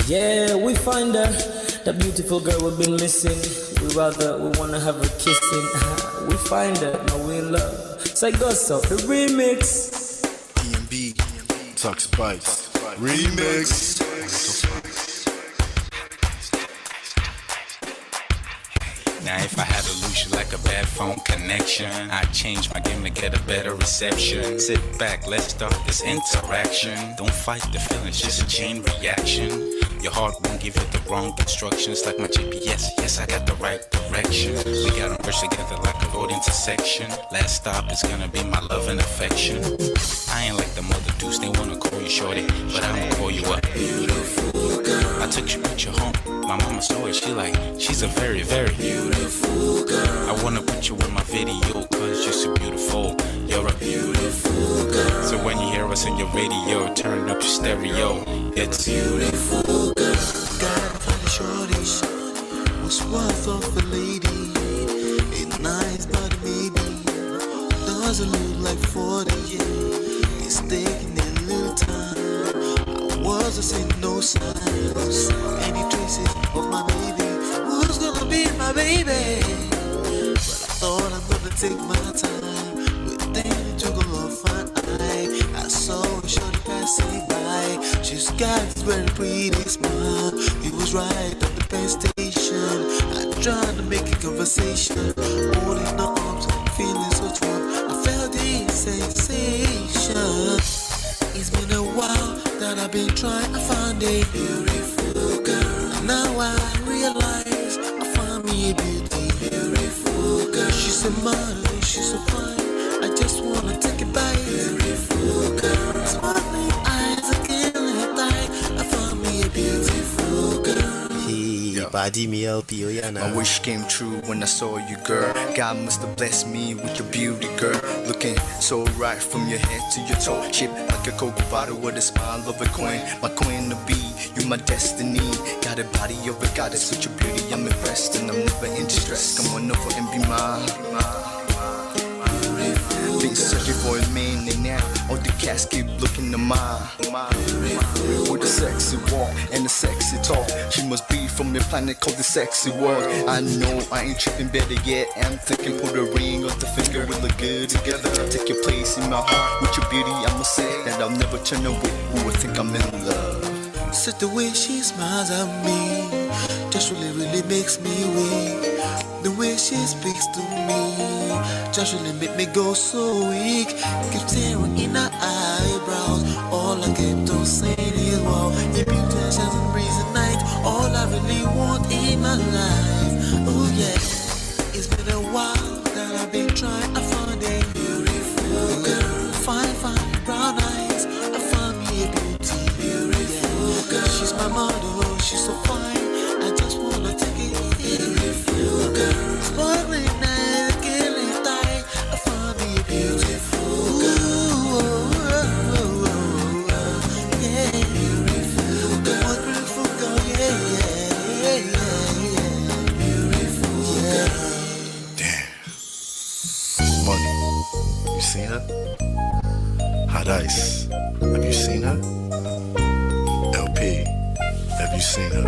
Yeah, we find her, the beautiful girl we've been missing. We wanna have her kissing. We find her, now we in love. Say go so, the remix. DMB, Toke Bites, remix. Now if I had to lose you like a bad phone connection, I'd change my game to get a better reception. Sit back, let's start this interaction. Don't fight the feelings, just a chain reaction. Your heart won't give you the wrong instructions. Like my GPS, yes I got the right direction. We got them pushed together like a road intersection. Last stop is gonna be my love and affection. I ain't like the mother dudes, they wanna call you shorty, but I'ma call you a beautiful girl. I took your picture home, my mama saw it, she's a very, very beautiful girl. I wanna put you in my video, cause you're so beautiful. You're a beautiful girl. So when you hear us in your radio, turn up your stereo. It's beautiful girl. Gotta find a shorty, what's worth of a lady. It's nice but maybe doesn't look like 40. It's taking a little time. I wasn't seeing no signs, any traces of my baby. Who's gonna be my baby? But I thought I'm gonna take my time. Within it took a long fine eye. I saw a shorty passing by. She's got this very pretty smile. It was right at the bus station. I tried to make a conversation, holding her arms, feeling so warm. I felt this sensation. It's been a while that I've been trying to find a beautiful girl. And now I realize I found me a beautiful girl. She's a model, she's so fine. I just wanna take it by. Beautiful girl, sparkling eyes, I can't let die. I found me a beautiful girl. Body me LP, oh yeah, My wish came true when I saw you, girl. God must have blessed me with your beauty, girl. Looking so right from your head to your toe, shaped like a Coke bottle with a smile of a queen. My queen to be, you my destiny. Got a body of a goddess with your beauty, I'm impressed and I'm never in distress. Come on over and be mine. Been searching for a man and now all the cats keep looking to mine. With a sexy walk and a sexy talk, she must be from the planet called the sexy world. I know I ain't tripping, better yet I'm thinking put a ring on the finger, we look good together. Take your place in my heart with your beauty, I'ma say that I'll never turn away. Who would think I'm in love? Such the way she smiles at me just really makes me weak. The way she speaks to me just really make me go so weak. Keep staring in her eyebrows, all I kept on saying is wow. Your beauty shines and breeze at night, all I really want in my life. Oh yeah, it's been a while that I've been trying to find a beautiful girl. Fine brown eyes, I found me a beautiful girl. She's my model, she's so fine, I just wanna take it. Beautiful girl, sparkling eyes, I can't let die. I found me a beautiful girl. Yeah, beautiful girl, what beautiful girl, yeah. Beautiful girl. Damn. Money, you seen her? Hot Ice, have you seen her? LP, have you seen her?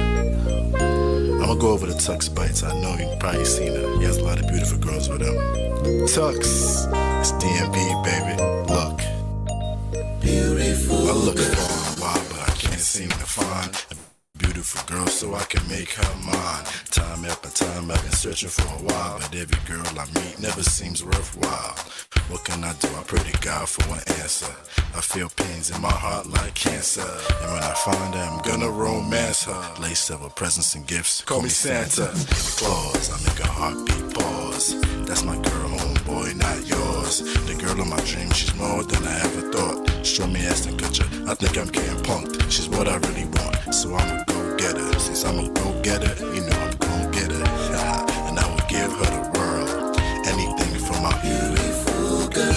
I'ma go over to Toke Bites. I know you've probably seen her. He has a lot of beautiful girls with him. Tux, it's DMB, baby. Look, Beautiful. I look for a while, but I can't seem to find a beautiful girl so I can make her mine. Time after time I've been searching for a while, but every girl I meet never seems worthwhile. What can I do? I pray to God for an answer. I feel pains in my heart like cancer, and when I find her, I'm gonna romance her. Lace of her presents and gifts, call me Santa Claus. I make her heartbeat pause. That's my girl, homeboy, not yours. The girl of my dreams, she's more than I ever thought. Show me Aston Kutcher, I think I'm getting punked. She's what I really want, so I'ma go get her. Since I'm a go getter, you know I'm gon' get her. And I will give her the world, anything for my beautiful girl.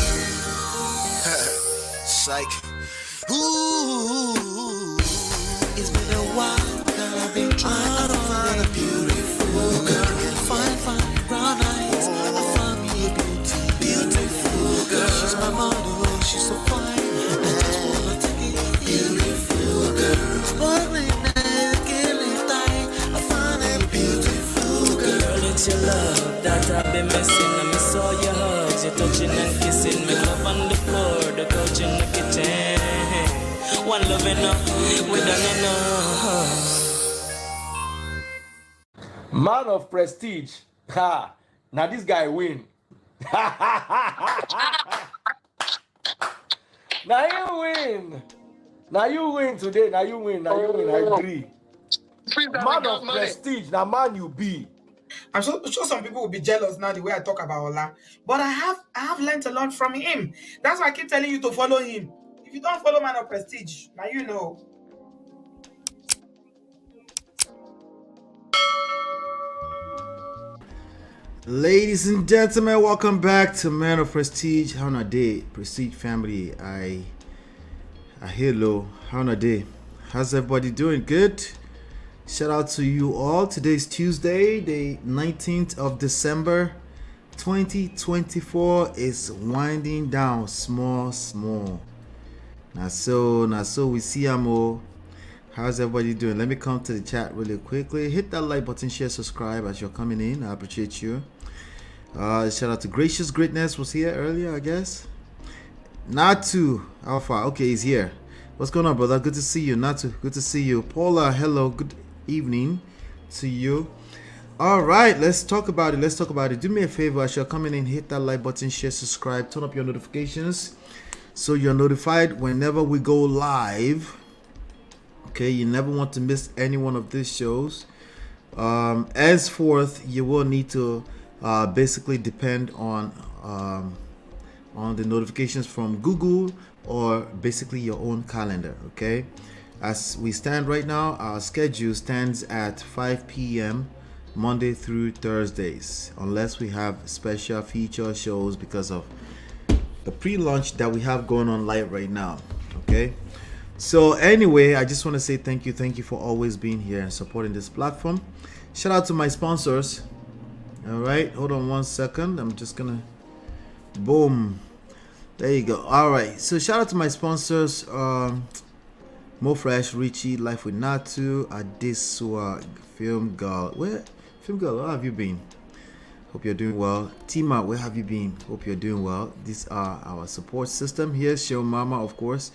Psych. Ooh, it's been a while that I've been trying to find a beautiful girl. Fine brown eyes, I found me a beautiful girl. She's my model, she's so fine, I just wanna take it. Beautiful girl, sparkling eyes, is your touching and kissing. Make love on the floor, the couch in the kitchen. One love enough, we done enough. Man of prestige. Ha! Now this guy win. Now you win. Now you win today. Now you win. Now you win. I agree. Man of prestige. Now man you be. I'm sure some people will be jealous now the way I talk about Ola. But I have learned a lot from him. That's why I keep telling you to follow him. If you don't follow Man of Prestige, now you know. Ladies and gentlemen, welcome back to Man of Prestige. How na day, Prestige family? I hello. How na day? How's everybody doing? Good. Shout out to you all. Today's Tuesday, the 19th of December, 2024 is winding down small. Now so we see Amo. How's everybody doing? Let me come to the chat really quickly. Hit that like button, share, subscribe as you're coming in. I appreciate you. Shout out to Gracious Greatness was here earlier, I guess. Natu Alpha, okay, he's here. What's going on, brother? Good to see you. Natu, good to see you. Paula, hello, good evening to you. All right, let's talk about it. Do me a favor, as you're coming in, hit that like button, share, subscribe, turn up your notifications so you're notified whenever we go live. Okay, you never want to miss any one of these shows. Henceforth, you will need to basically depend on the notifications from Google or basically your own calendar. Okay, as we stand right now, our schedule stands at 5 p.m. Monday through Thursdays, unless we have special feature shows because of the pre-launch that we have going on live right now. Okay, so anyway, I just want to say thank you for always being here and supporting this platform. Shout out to my sponsors. All right, hold on one second. I'm just gonna boom, there you go. All right, so shout out to my sponsors, Mo Fresh, Richie, Life with Natu, Adesua, Film Girl. Where have you been? Hope you're doing well. Tima, where have you been? Hope you're doing well. These are our support system here. Show Mama, of course,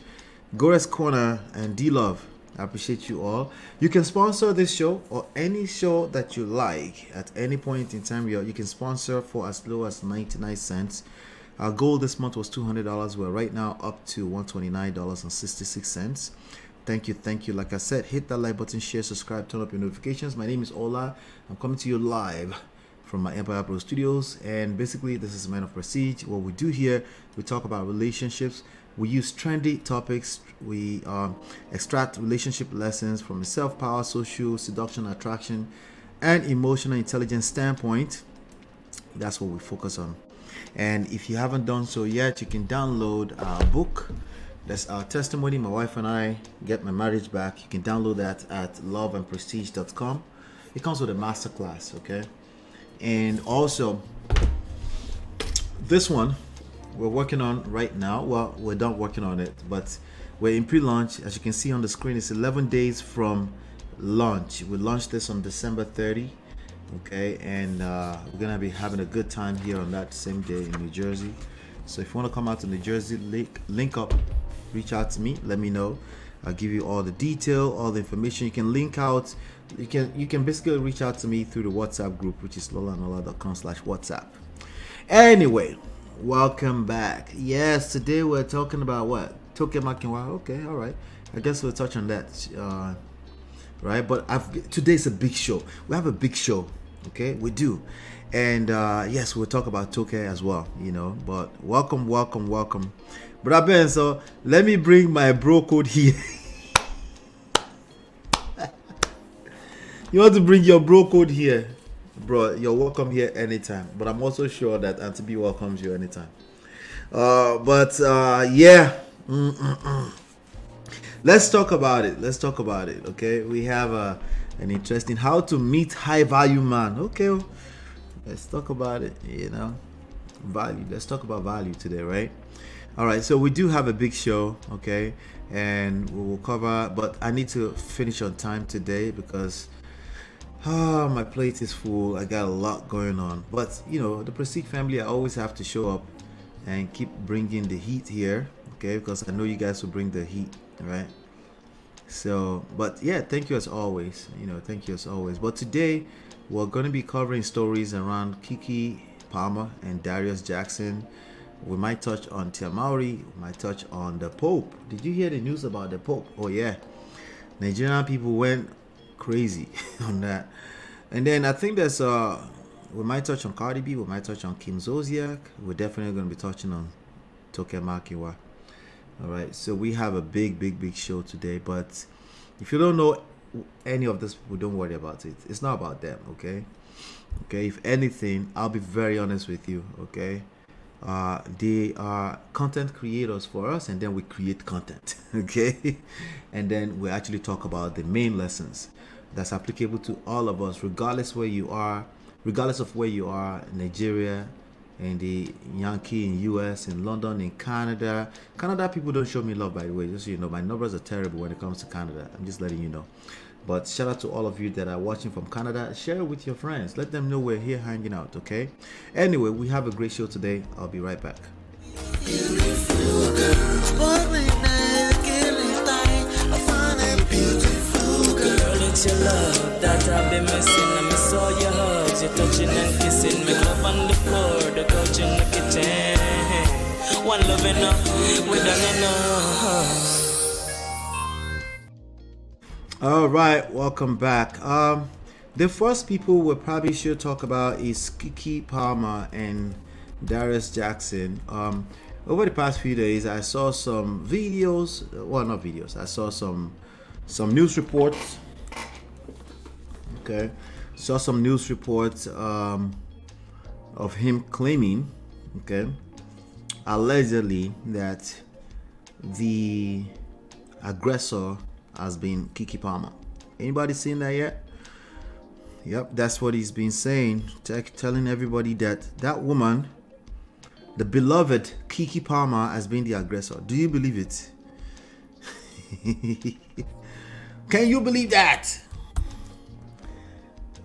Gores Corner, and D-Love. I appreciate you all. You can sponsor this show or any show that you like at any point in time. You can sponsor for as low as 99 cents. Our goal this month was $200. We're right now up to $129.66. Thank you. Like I said, hit that like button, share, subscribe, turn up your notifications. My name is Ola. I'm coming to you live from my Empire Pro Studios, and basically this is Man of Prestige. What we do here, we talk about relationships. We use trendy topics. We extract relationship lessons from a self-power, social, seduction, attraction, and emotional intelligence standpoint. That's what we focus on. And if you haven't done so yet, you can download our book. That's our testimony. My wife and I get my marriage back. You can download that at loveandprestige.com. It comes with a masterclass, okay? And also, this one we're working on right now. Well, we're done working on it, but we're in pre-launch. As you can see on the screen, it's 11 days from launch. We launched this on December 30, okay? And we're gonna be having a good time here on that same day in New Jersey. So if you want to come out to New Jersey, link up, reach out to me, let me know. I'll give you all the detail, all the information. You can link out. You can basically reach out to me through the WhatsApp group, which is lolanola.com/WhatsApp. Anyway, welcome back. Yes, today we're talking about what? Toke Makinwa. Okay, all right. I guess we'll touch on that. Right, but today's a big show. We have a big show. Okay, we do. And yes, we'll talk about Toke as well, you know. But welcome. But Ben, so let me bring my bro code here. You want to bring your bro code here, bro? You're welcome here anytime. But I'm also sure that Auntie B welcomes you anytime. Yeah. Let's talk about it. Okay, we have an interesting how to meet high value man. Okay, let's talk about it. You know, value. Let's talk about value today, right? All right. So we do have a big show, okay, and we will cover. But I need to finish on time today because Oh, my plate is full. I got a lot going on. But, you know, the Prestige family, I always have to show up and keep bringing the heat here, okay? Because I know you guys will bring the heat, right? So, but yeah, thank you as always. You know, thank you as always. But today, we're going to be covering stories around Keke Palmer and Darius Jackson. We might touch on Tia Mowry. We might touch on the Pope. Did you hear the news about the Pope? Oh, yeah. Nigerian people went crazy on that. And then I think there's we might touch on Cardi B, we might touch on Kim Zolciak. We're definitely going to be touching on Toke Makinwa. All right, so we have a big show today. But if you don't know any of this people, don't worry about it. It's not about them, okay? Okay, if anything, I'll be very honest with you, okay? They are content creators for us, and then we create content, okay? And then we actually talk about the main lessons that's applicable to all of us, regardless of where you are in Nigeria, in the Yankee, in US, in London, in Canada. Canada people don't show me love, by the way, just so you know. My numbers are terrible when it comes to Canada. I'm just letting you know. But shout out to all of you that are watching from Canada. Share it with your friends. Let them know we're here hanging out, okay? Anyway, we have a great show today. I'll be right back. Beautiful girl, sparkling eyes, killing time. I find a beautiful girl. Girl, it's your love that I've been missing. I miss all your hugs, your touching and kissing. Make love on the floor, the couch in the kitchen. One love enough, we done enough. All right, welcome back. The first people we probably should talk about is Keke Palmer and Darius Jackson. Over the past few days, I saw some videos. Well, not videos. I saw some news reports. Okay, saw some news reports of him claiming, okay, allegedly that the aggressor has been Keke Palmer. Anybody seen that yet? Yep, that's what he's been saying, telling everybody that that woman, the beloved Keke Palmer, has been the aggressor. Do you believe it? Can you believe that?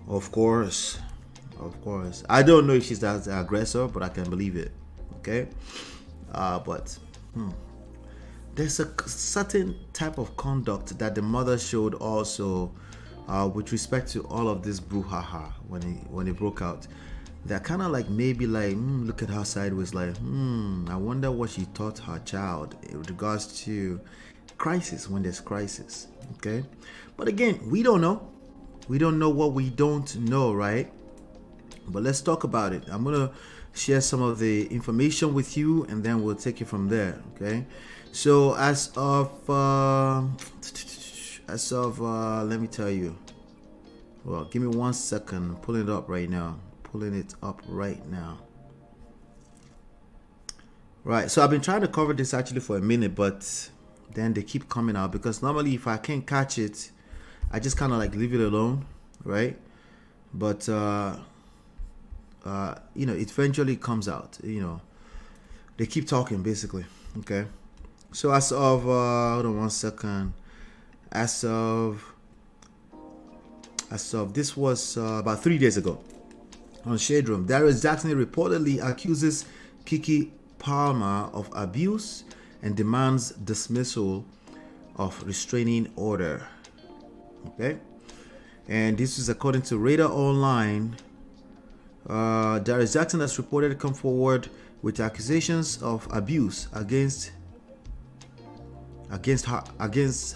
Of course. I don't know if she's the aggressor, but I can believe it. Okay, but there's a certain type of conduct that the mother showed also with respect to all of this brouhaha when it broke out. They're kind of like maybe like look at her sideways, like I wonder what she taught her child in regards to crisis when there's crisis. Okay, but again, we don't know what we don't know, right? But let's talk about it. I'm gonna share some of the information with you, and then we'll take it from there. Okay, so as of let me tell you. Well, give me 1 second. I'm pulling it up right now. Right, so I've been trying to cover this actually for a minute, but then they keep coming out, because normally if I can't catch it, I just kind of like leave it alone, right? But you know, it eventually comes out. You know, they keep talking basically. Okay, so as of hold on 1 second. As of this was about 3 days ago on Shade Room, Darius Jackson reportedly accuses Keke Palmer of abuse and demands dismissal of restraining order. Okay, and this is according to Radar Online. Darius Jackson has reportedly come forward with accusations of abuse against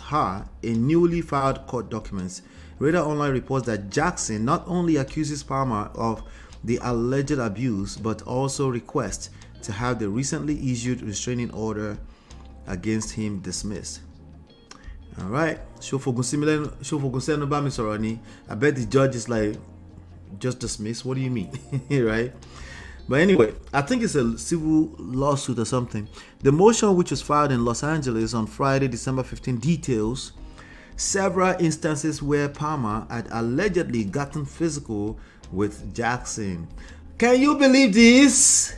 her in newly filed court documents. Radar Online reports that Jackson not only accuses Palmer of the alleged abuse, but also requests to have the recently issued restraining order against him dismissed. All right. I bet the judge is like, just dismiss? What do you mean? Right? But anyway, I think it's a civil lawsuit or something. The motion, which was filed in Los Angeles on Friday, December 15, details several instances where Palmer had allegedly gotten physical with Jackson. Can you believe this?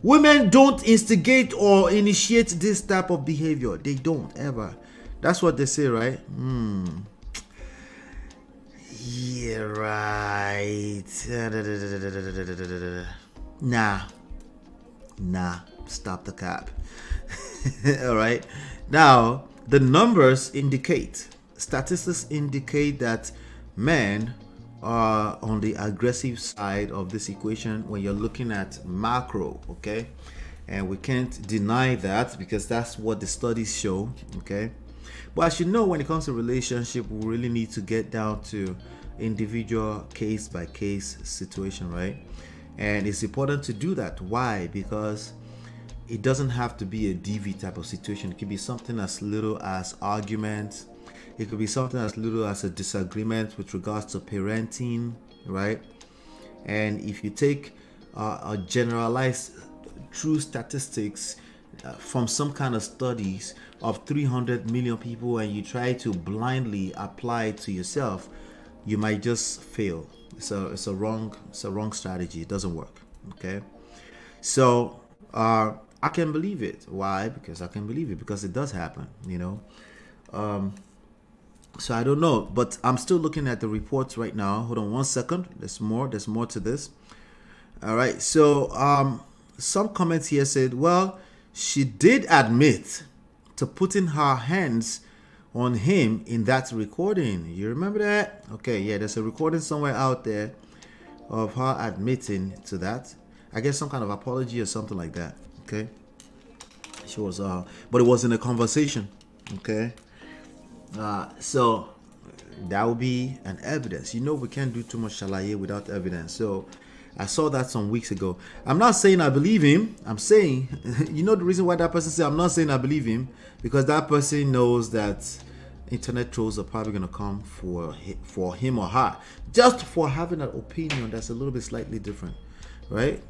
Women don't instigate or initiate this type of behavior. They don't ever. That's what they say, right? Yeah, right. Nah, stop the cap. All right. Now, the numbers indicate, statistics indicate that men are on the aggressive side of this equation when you're looking at macro, okay? And we can't deny that because that's what the studies show, okay? But as you know, when it comes to relationship, we really need to get down to individual case by case situation, right? And it's important to do that. Why? Because it doesn't have to be a DV type of situation. It could be something as little as argument. It could be something as little as a disagreement with regards to parenting, right? And if you take a generalized true statistics from some kind of studies of 300 million people and you try to blindly apply it to yourself, you might just fail. It's a wrong strategy. It doesn't work. Okay. So I can believe it. Why? Because I can believe it because it does happen, you know. So I don't know, but I'm still looking at the reports right now. Hold on one second. There's more to this. All right. So some comments here said, well, she did admit to putting her hands on him in that recording. You remember that? Okay, yeah, there's a recording somewhere out there of her admitting to that. I guess some kind of apology or something like that. Okay. She was but it was in a conversation. Okay. So that would be an evidence. You know, we can't do too much shalaye without evidence. So I saw that some weeks ago. I'm not saying I believe him. I'm saying, you know, the reason why that person said I'm not saying I believe him, because that person knows that internet trolls are probably going to come for him or her just for having an opinion that's a little bit slightly different, right?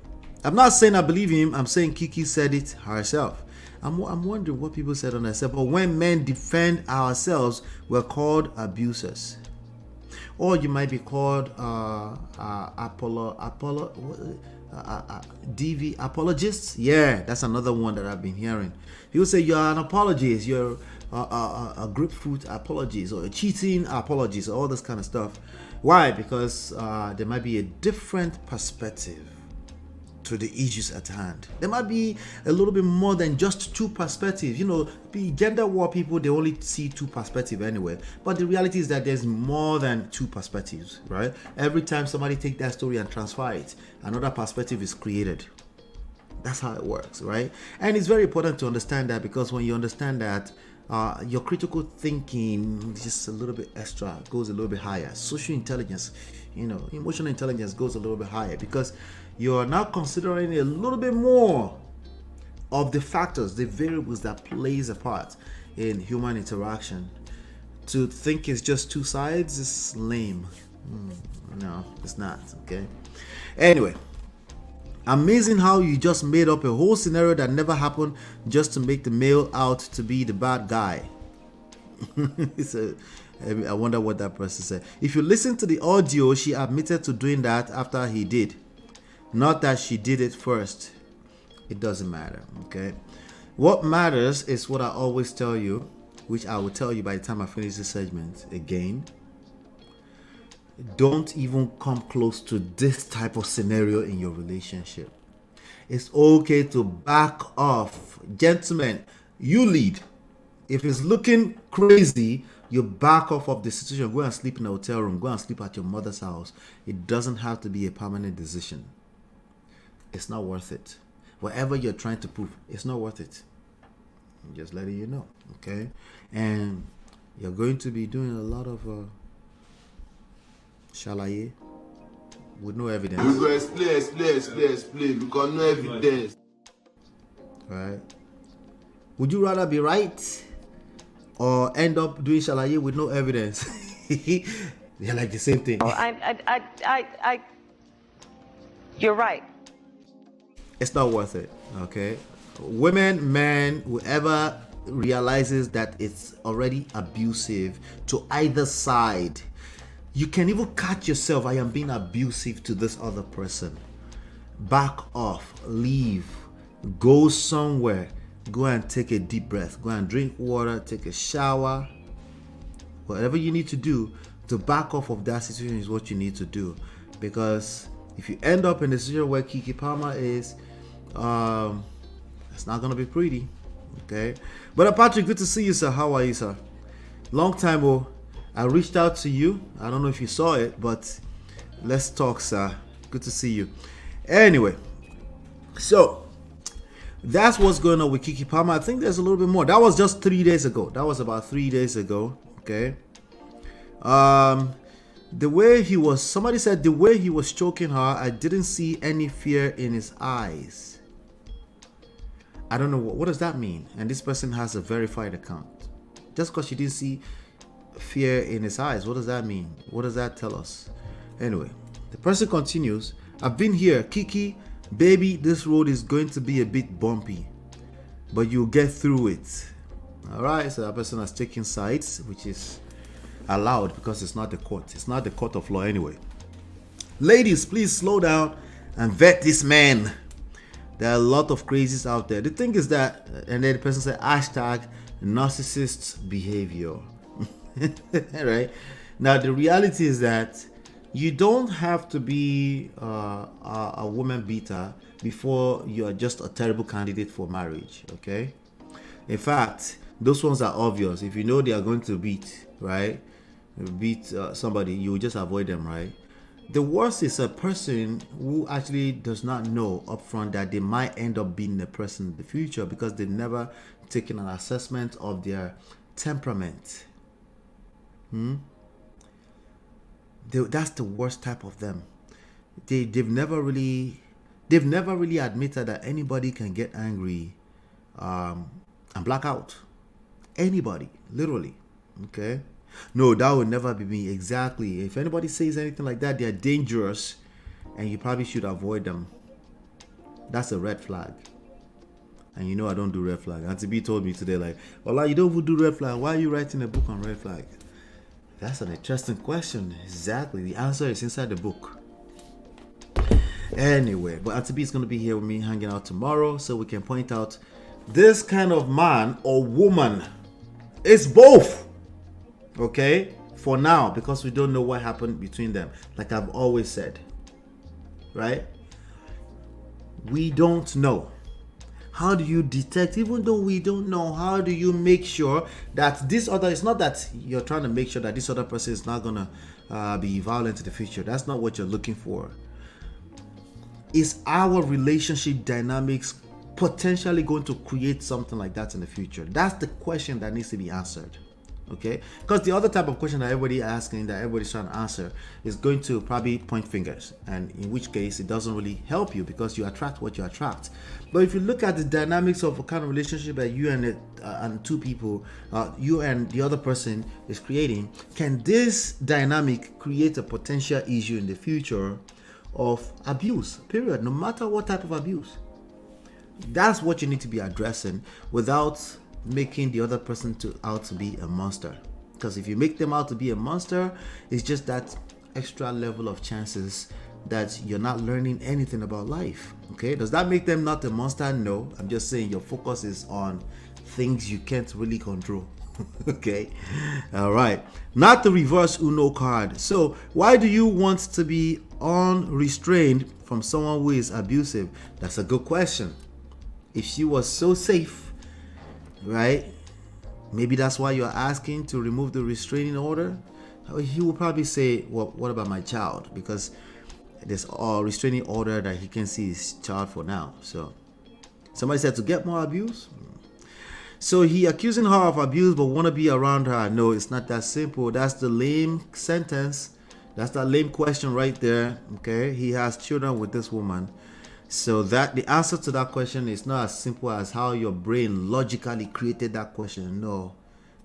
I'm not saying I believe him. I'm saying KEKE said it herself. I'm wondering what people said on herself. But when men defend ourselves, we're called abusers. Or you might be called DV apologists. Yeah, that's another one that I've been hearing. People say you're an apologist, you're a grapefruit apologist, or a cheating apologist, all this kind of stuff. Why? Because there might be a different perspective to the issues at hand. There might be a little bit more than just two perspectives. You know, gender war people, they only see two perspectives anyway. But the reality is that there's more than two perspectives, right? Every time somebody take that story and transfer it, another perspective is created. That's how it works, right? And it's very important to understand that, because when you understand that, your critical thinking just a little bit extra, goes a little bit higher. Social intelligence, you know, emotional intelligence goes a little bit higher, because you're now considering a little bit more of the factors, the variables that plays a part in human interaction. To think it's just two sides is lame. No, it's not. Okay. Anyway, amazing how you just made up a whole scenario that never happened just to make the male out to be the bad guy. So, I wonder what that person said. If you listen to the audio, she admitted to doing that after he did. Not that she did it first. It doesn't matter, okay? What matters is what I always tell you, which I will tell you by the time I finish this segment again. Don't even come close to this type of scenario in your relationship. It's okay to back off. Gentlemen, you lead. If it's looking crazy, you back off of the situation. Go and sleep in a hotel room. Go and sleep at your mother's house. It doesn't have to be a permanent decision. It's not worth it. Whatever you're trying to prove, it's not worth it. I'm just letting you know, okay? And you're going to be doing a lot of shalaye with no evidence. We go explain because no evidence. Right? Would you rather be right or end up doing shalaye with no evidence? They're like the same thing. You're right. It's not worth it, okay? Women, men, whoever realizes that it's already abusive to either side, you can even catch yourself, I am being abusive to this other person. Back off, leave, go somewhere, go and take a deep breath, go and drink water, take a shower, whatever you need to do to back off of that situation is what you need to do, because if you end up in the situation where Keke Palmer is, it's not gonna be pretty. Okay, but Patrick, good to see you, sir. How are you, sir? Long time. Oh, I reached out to you. I don't know if you saw it, but let's talk, sir. Good to see you. Anyway, so that's what's going on with Keke Palmer. I think there's a little bit more. That was just 3 days ago. That was about 3 days ago. Okay. The way he was, somebody said the way he was choking her, I didn't see any fear in his eyes. I don't know what does that mean. And this person has a verified account. Just because you didn't see fear in his eyes, what does that mean? What does that tell us? Anyway, the person continues. I've been here, Keke, baby. This road is going to be a bit bumpy, but you'll get through it. All right. So that person has taken sides, which is allowed because it's not the court. It's not the court of law anyway. Ladies, please slow down and vet this man. There are a lot of crazies out there. The thing is that, and then the person said hashtag narcissist behavior. Right now, the reality is that you don't have to be a woman beater before you are just a terrible candidate for marriage. Okay, in fact, those ones are obvious. If you know they are going to beat, right, somebody, you will just avoid them, right? The worst is a person who actually does not know upfront that they might end up being the person in the future because they've never taken an assessment of their temperament. That's the worst type of them. They've never really admitted that anybody can get angry and black out. Anybody, literally. Okay. No, that would never be me. Exactly. If anybody says anything like that, they're dangerous and you probably should avoid them. That's a red flag. And you know I don't do red flag. Auntie B told me today, like, well, you don't even do red flag. Why are you writing a book on red flag? That's an interesting question. Exactly. The answer is inside the book. Anyway, but Auntie B is going to be here with me hanging out tomorrow so we can point out this kind of man or woman. It's both. Okay, for now, because we don't know what happened between them, like I've always said, right? We don't know. How do you detect, even though we don't know, how do you make sure that this other, it's not that you're trying to make sure that this other person is not gonna be violent in the future. That's not what you're looking for. Is our relationship dynamics potentially going to create something like that in the future? That's the question that needs to be answered. Okay, because the other type of question that everybody asking, that everybody's trying to answer, is going to probably point fingers, and in which case it doesn't really help you because you attract what you attract. But if you look at the dynamics of a kind of relationship that you and two people, you and the other person is creating, can this dynamic create a potential issue in the future of abuse? Period. No matter what type of abuse, that's what you need to be addressing without making the other person out to be a monster. Because if you make them out to be a monster, it's just that extra level of chances that you're not learning anything about life. Okay, does that make them not a monster? No, I'm just saying your focus is on things you can't really control. Okay, all right, not the reverse Uno card. So why do you want to be unrestrained from someone who is abusive? That's a good question. If she was so safe, right, maybe that's why you're asking to remove the restraining order. He will probably say, well, what about my child? Because there's a restraining order that he can see his child for now. So somebody said to get more abuse. So he accusing her of abuse but want to be around her. No, it's not that simple. That's the lame sentence. That's that lame question right there. Okay, he has children with this woman. So that the answer to that question is not as simple as how your brain logically created that question. No,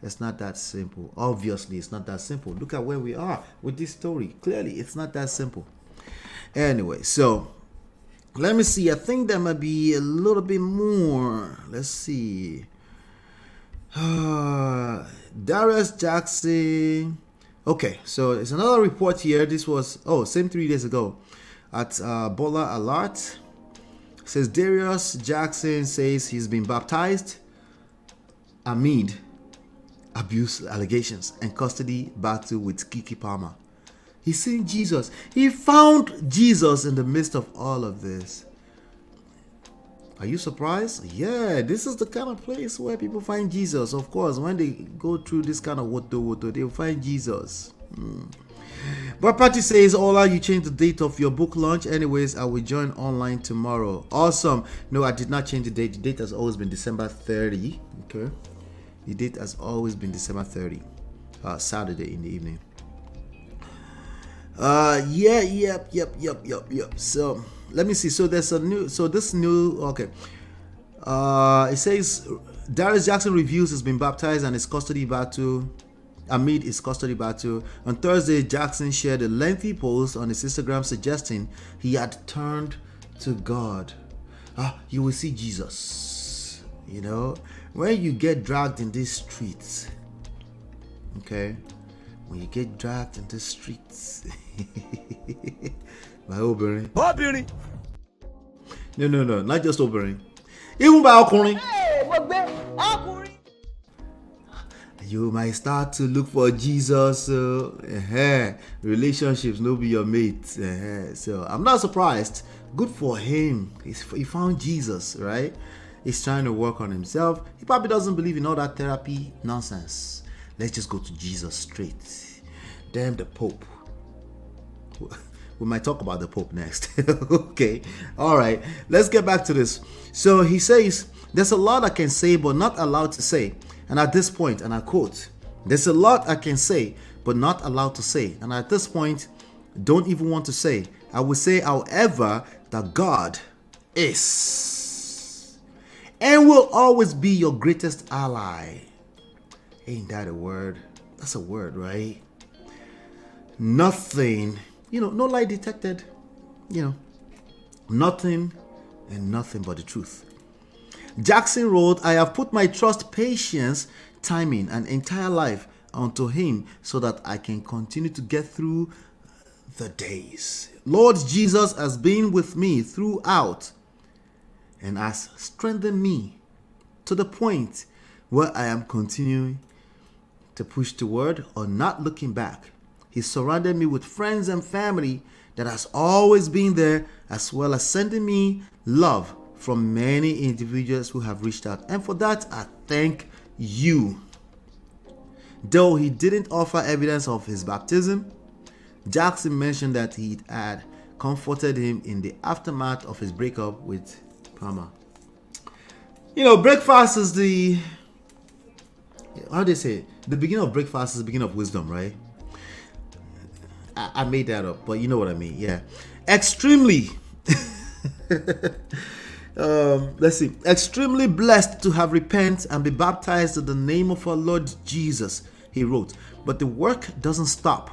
it's not that simple. Obviously, it's not that simple. Look at where we are with this story. Clearly, it's not that simple. Anyway, so let me see. I think there might be a little bit more. Let's see. Darius Jackson. Okay, so there's another report here. This was, same 3 days ago at Bola Alert. Says Darius Jackson says he's been baptized. Amid abuse allegations and custody battle with KEKE Palmer. He's seen Jesus. He found Jesus in the midst of all of this. Are you surprised? Yeah, this is the kind of place where people find Jesus. Of course, when they go through this kind of woto, they'll find Jesus. But Patty says, Ola, you changed the date of your book launch. Anyways, I will join online tomorrow. Awesome. No, I did not change the date. The date has always been December 30. Okay. The date has always been December 30. Saturday in the evening. Yep. So let me see. So there's a new. So this new. Okay. It says Darius Jackson reveals he's been baptized and his custody battle. Amid his custody battle. On Thursday, Jackson shared a lengthy post on his Instagram suggesting he had turned to God. You will see Jesus. You know, when you get dragged in these streets, okay, when you get dragged in the streets, my Obering. No, not just Obering. Even by Okuni. You might start to look for Jesus. Relationships no be your mate. So I'm not surprised. Good for him. He found Jesus, right? He's trying to work on himself. He probably doesn't believe in all that therapy nonsense. Let's just go to Jesus straight. Damn the Pope. We might talk about the Pope next. Okay. All right. Let's get back to this. So he says, there's a lot I can say but not allowed to say. And at this point, and I quote, there's a lot I can say but not allowed to say. And at this point, don't even want to say. I will say, however, that God is and will always be your greatest ally. Ain't that a word? That's a word, right? Nothing, no lie detected, nothing and nothing but the truth. Jackson wrote, I have put my trust, patience, timing, and entire life onto him so that I can continue to get through the days. Lord Jesus has been with me throughout and has strengthened me to the point where I am continuing to push toward or not looking back. He surrounded me with friends and family that has always been there, as well as sending me love from many individuals who have reached out. And for that, I thank you. Though he didn't offer evidence of his baptism, Jackson mentioned that he had comforted him in the aftermath of his breakup with Palmer. Breakfast is the, how do they say it? The beginning of breakfast is the beginning of wisdom, right? I made that up, but you know what I mean. Yeah. Extremely. Let's see. Extremely blessed to have repented and be baptized in the name of our Lord Jesus, he wrote. But the work doesn't stop.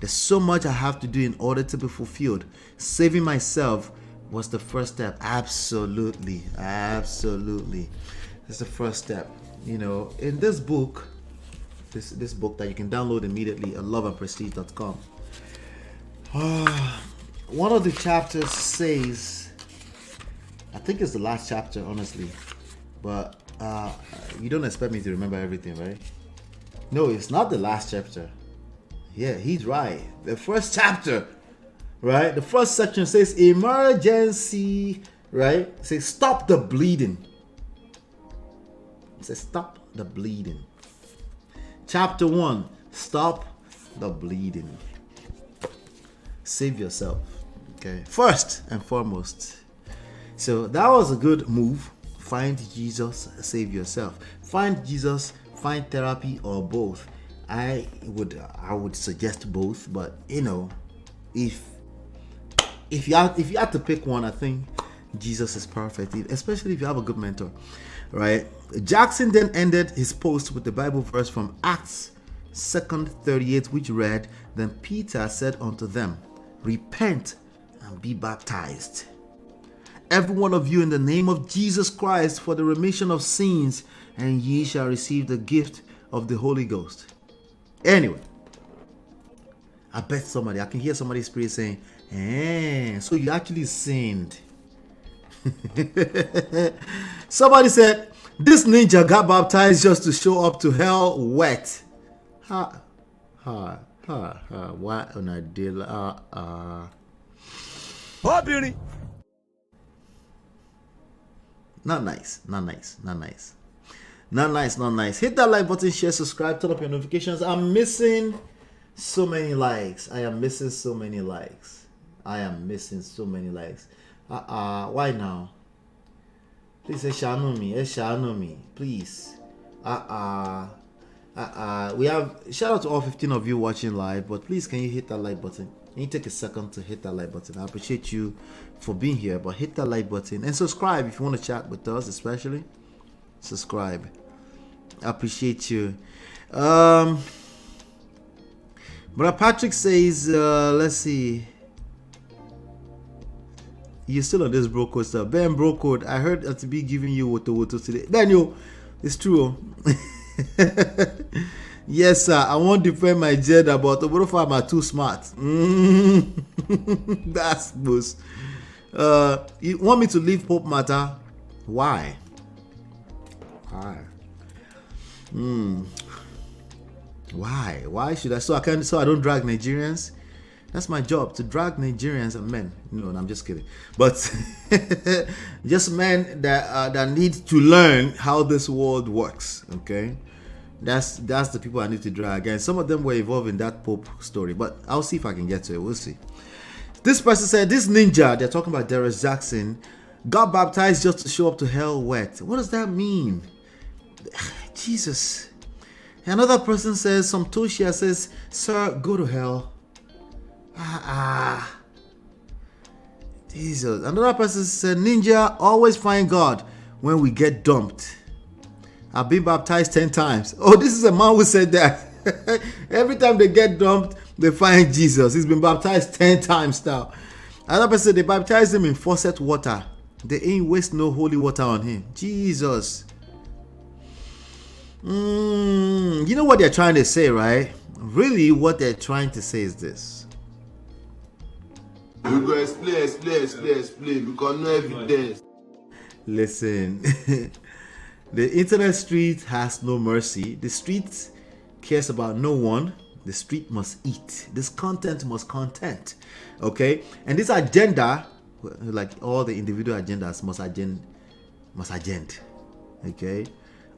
There's so much I have to do in order to be fulfilled. Saving myself was the first step. Absolutely. That's the first step. In this book, this book that you can download immediately at loveandprestige.com. One of the chapters says, I think it's the last chapter, honestly, but you don't expect me to remember everything, right? No, it's not the last chapter. Yeah, he's right. The first chapter, right? The first section says emergency, right? It says stop the bleeding. It says stop the bleeding. Chapter 1, stop the bleeding. Save yourself, okay? First and foremost. So that was a good move. Find Jesus, save yourself. Find Jesus, find therapy, or both. I would suggest both, but if you had to pick one, I think Jesus is perfect, especially if you have a good mentor, right? Jackson then ended his post with the Bible verse from Acts 2:38, which read, Then Peter said unto them, Repent and be baptized, every one of you, in the name of Jesus Christ, for the remission of sins, and ye shall receive the gift of the Holy Ghost. Anyway, I bet I can hear somebody's spirit saying, so you actually sinned. Somebody said, This ninja got baptized just to show up to hell wet. Ha. What on a deal? Not nice. Hit that like button, share, subscribe, turn up your notifications. I'm missing so many likes. Why now? Please, shano me. Please. We have shout out to all 15 of you watching live, but please can you hit that like button? Can you take a second to hit that like button? I appreciate you for being here, but hit that like button and subscribe if you want to chat with us, especially. Subscribe. I appreciate you. Brother Patrick says, let's see. You're still on this bro code stuff. Ben bro code. I heard to be giving you woto today. Daniel, it's true. Yes, sir. I won't defend my gender, but what if I'm too smart? That's boost. You want me to leave Pope matter? Why? Why should I? So I don't drag Nigerians. That's my job, to drag Nigerians and men. No, I'm just kidding. But just men that need to learn how this world works. Okay, that's the people I need to drag. And some of them were involved in that Pope story. But I'll see if I can get to it. We'll see. This person said this ninja, they're talking about Darius Jackson, got baptized just to show up to hell wet. What does that mean? Jesus. Another person says, some Toshia says, sir, go to hell. Jesus. Another person said, ninja, always find God when we get dumped. I've been baptized 10 times. Oh, this is a man who said that. Every time they get dumped, they find Jesus. He's been baptized 10 times now. Another person said they baptized him in faucet water. They ain't waste no holy water on him. Jesus. You know what they're trying to say, right? Really, what they're trying to say is this. We go explain because no evidence. Listen, the internet street has no mercy. The street cares about no one. The street must eat. This content must content. Okay? And this agenda, like all the individual agendas, must agenda. Okay?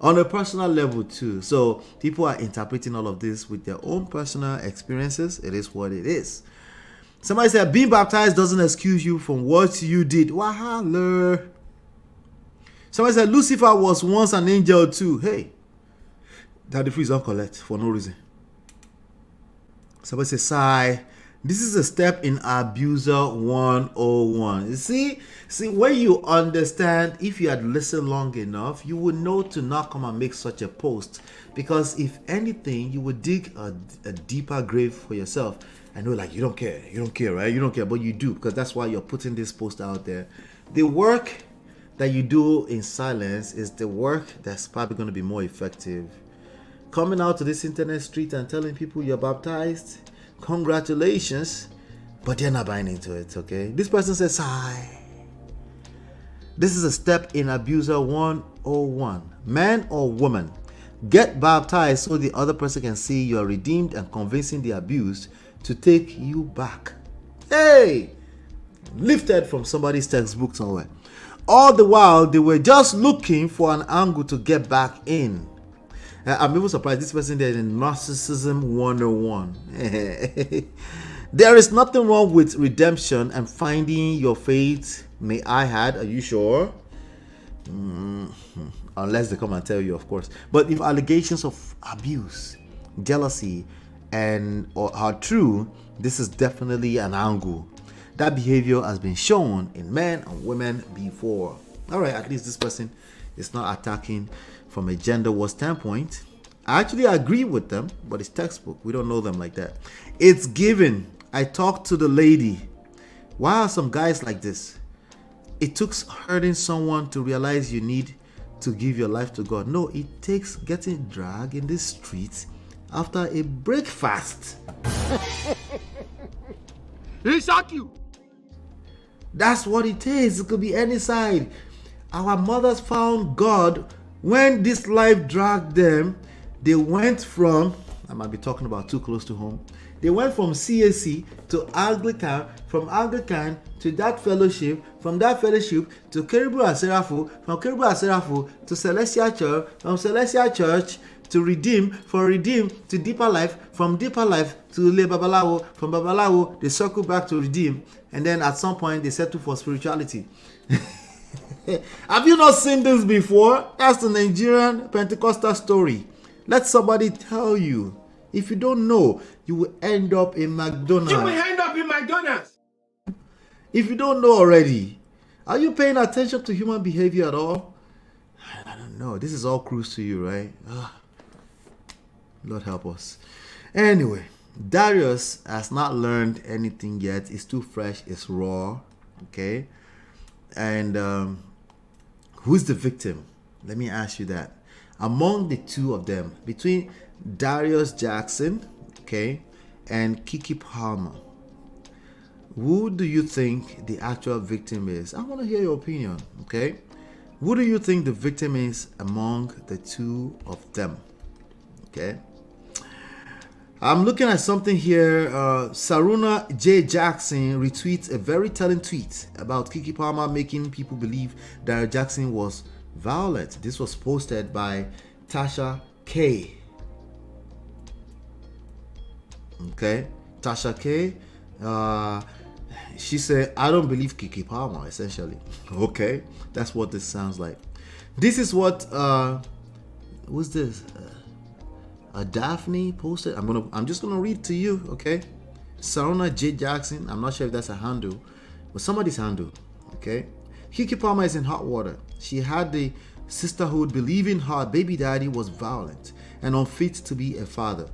On a personal level too. So people are interpreting all of this with their own personal experiences. It is what it is. Somebody said being baptized doesn't excuse you from what you did. Wahala. Somebody said Lucifer was once an angel too. Hey, Daddy Freeze don't collect for no reason. Somebody said sigh. This is a step in Abuser 101. You see, when you understand, if you had listened long enough, you would know to not come and make such a post. Because if anything, you would dig a deeper grave for yourself. I know, like, you don't care, right? You don't care, but you do, because that's why you're putting this post out there. The work that you do in silence is the work that's probably going to be more effective. Coming out to this internet street and telling people you're baptized, congratulations, but they're not buying into it, okay? This person says, hi. This is a step in Abuser 101. Man or woman, get baptized so the other person can see you are redeemed and convincing the abused to take you back. Hey! Lifted from somebody's textbook somewhere. All the while, they were just looking for an angle to get back in. I'm even surprised this person did in Narcissism 101. There is nothing wrong with redemption and finding your faith. May I add, are you sure? Unless they come and tell you, of course. But if allegations of abuse, jealousy, or are true, this is definitely an angle. That behavior has been shown in men and women before. All right, at least this person is not attacking from a gender war standpoint. I actually agree with them, but it's textbook. We don't know them like that. It's given. I talked to the lady. Why are some guys like this? It took hurting someone to realize you need to give your life to God. No, it takes getting dragged in the streets after a breakfast. He shock you. That's what it is. It could be any side. Our mothers found God When this life dragged them, they went from, I might be talking about too close to home, they went from CAC to Anglican, from Anglican to that fellowship, from that fellowship to Keribu and Seraphu, from Keribu and Seraphu to Celestial Church, from Celestial Church to Redeem, from Redeem to Deeper Life, from Deeper Life to Le Babalawo, from Babalawo they circle back to Redeem, and then at some point they settle for spirituality. Have you not seen this before? That's the Nigerian Pentecostal story. Let somebody tell you. If you don't know, you will end up in McDonald's. You will end up in McDonald's. If you don't know already, are you paying attention to human behavior at all? I don't know. This is all cruise to you, right? Lord help us. Anyway, Darius has not learned anything yet. It's too fresh. It's raw. Okay. And who's the victim? Let me ask you that. Among the two of them, between Darius Jackson, okay, and KEKE Palmer, who do you think the actual victim is? I want to hear your opinion, okay? Who do you think the victim is among the two of them? Okay. I'm looking at something here. Saruna J. Jackson retweets a very telling tweet about KEKE Palmer making people believe Darius Jackson was violent. This was posted by Tasha K. Okay, Tasha K. She said, I don't believe KEKE Palmer, essentially. Okay, that's what this sounds like. This is what who's this? Daphne posted. I'm just gonna read to you, okay? Saruna J. Jackson. I'm not sure if that's a handle, but somebody's handle. Okay. KEKE Palmer is in hot water. She had the sisterhood believing her baby daddy was violent and unfit to be a father.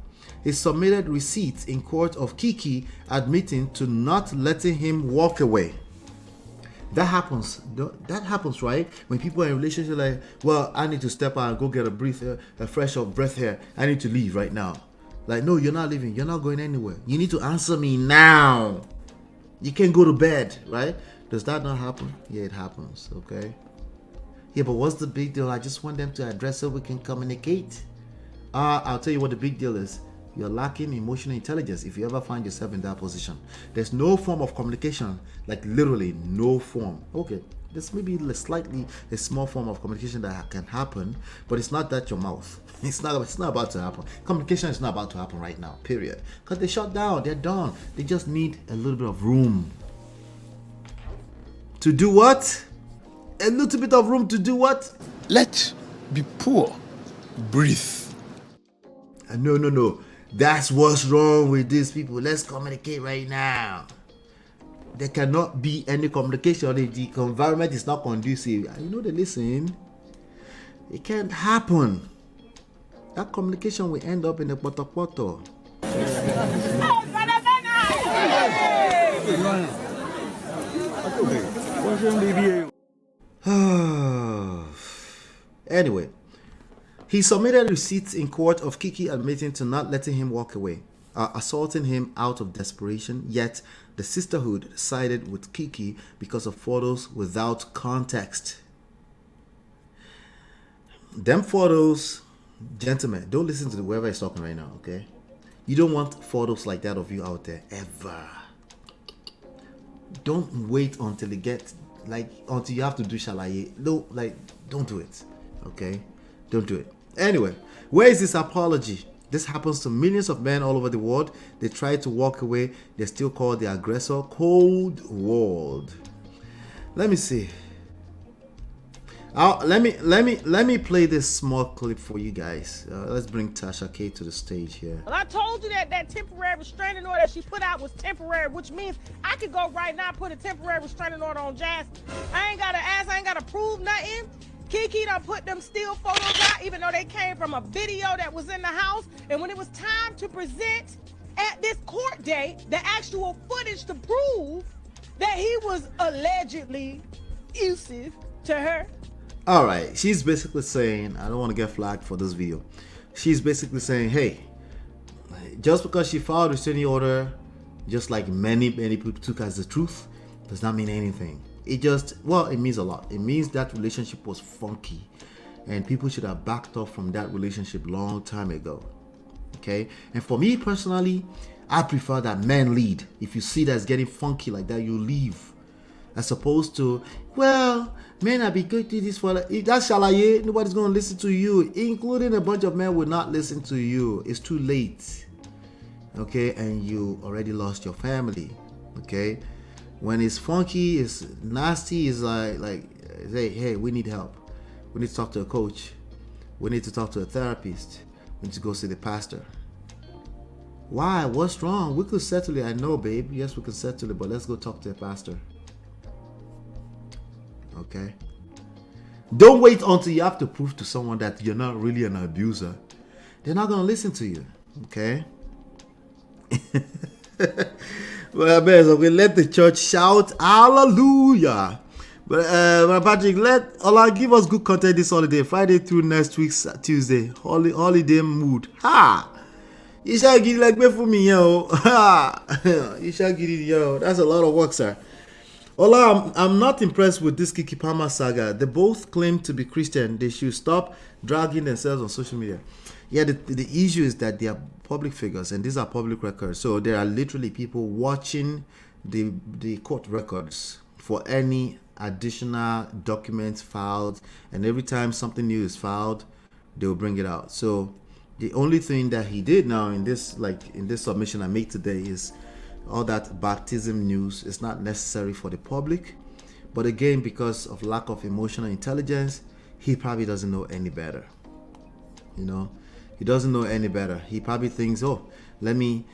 He submitted receipts in court of KEKE admitting to not letting him walk away. That happens. That happens, right? When people are in a relationship, like, well, I need to step out and go get a fresh of breath here. I need to leave right now. Like, no, you're not leaving. You're not going anywhere. You need to answer me now. You can't go to bed, right? Does that not happen? Yeah, it happens. Okay. Yeah, but what's the big deal? I just want them to address it. We can communicate. I'll tell you what the big deal is. You're lacking emotional intelligence if you ever find yourself in that position. There's no form of communication, like literally no form. Okay, there's maybe a small form of communication that can happen, but it's not that your mouth. It's not about to happen. Communication is not about to happen right now, period. Because they shut down, they're done. They just need a little bit of room. To do what? A little bit of room to do what? Let be poor. Breathe. No. That's what's wrong with these people. Let's communicate right now. There cannot be any communication if the environment is not conducive. You know they listen. It can't happen. That communication will end up in a poto. Anyway. He submitted receipts in court of KEKE admitting to not letting him walk away, assaulting him out of desperation, yet the sisterhood sided with KEKE because of photos without context. Them photos, gentlemen, don't listen to whoever is talking right now, okay? You don't want photos like that of you out there, ever. Don't wait until it gets, until you have to do shalaye. No, don't do it, okay? Don't do it. Anyway, where is this apology? This happens to millions of men all over the world. They try to walk away. They still call the aggressor Cold World. Let me see. Let me play this small clip for you guys. Let's bring Tasha K to the stage here. Well, I told you that temporary restraining order she put out was temporary, which means I could go right now and put a temporary restraining order on Jazz. I ain't gotta ask. I ain't gotta prove nothing. KEKE done put them still photos out, even though they came from a video that was in the house. And when it was time to present at this court date the actual footage to prove that he was allegedly abusive to her. All right, she's basically saying, I don't want to get flagged for this video. She's basically saying, hey, just because she filed a restraining order, just like many people took as the truth, does not mean anything. It just, well, it means a lot. It means that relationship was funky. and people should have backed off from that relationship long time ago. Okay, and for me personally, I prefer that men lead. If you see that's getting funky like that, you leave, as opposed to, well, men, I be good to this for if that's shalaye, nobody's gonna listen to you, including a bunch of men will not listen to you. It's too late. Okay, and you already lost your family. Okay, when it's funky, it's nasty, it's like hey, we need help. We need to talk to a coach. We need to talk to a therapist. We need to go see the pastor. Why? What's wrong? We could settle it. I know, babe. Yes, we can settle it, but let's go talk to a pastor. Okay? Don't wait until you have to prove to someone that you're not really an abuser. They're not going to listen to you. Okay? Well, okay, let the church shout hallelujah. But Patrick, let Allah give us good content this holiday, Friday through next week's Tuesday. Holiday mood. Ha! You shall get it like me for me, yo. Ha! You shall get it, yo. That's a lot of work, sir. Allah, I'm not impressed with this Keke Palmer saga. They both claim to be Christian. They should stop dragging themselves on social media. Yeah, the issue is that they are public figures and these are public records. So there are literally people watching the court records for any additional documents filed, and every time something new is filed, they will bring it out. So the only thing that he did now in this submission I made today is all that baptism news is not necessary for the public, but again, because of lack of emotional intelligence, he probably doesn't know any better. You know, he doesn't know any better. He probably thinks, oh, let me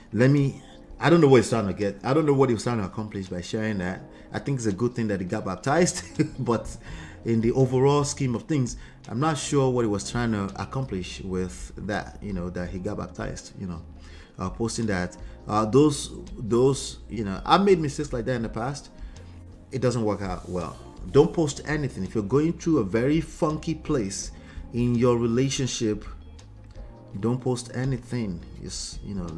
I don't know what he's trying to get. I don't know what he was trying to accomplish by sharing that. I think it's a good thing that he got baptized, but in the overall scheme of things, I'm not sure what he was trying to accomplish with that, you know, that he got baptized, you know, posting that. Those, you know, I've made mistakes like that in the past. It doesn't work out well. Don't post anything. If you're going through a very funky place in your relationship, don't post anything. Just, you know,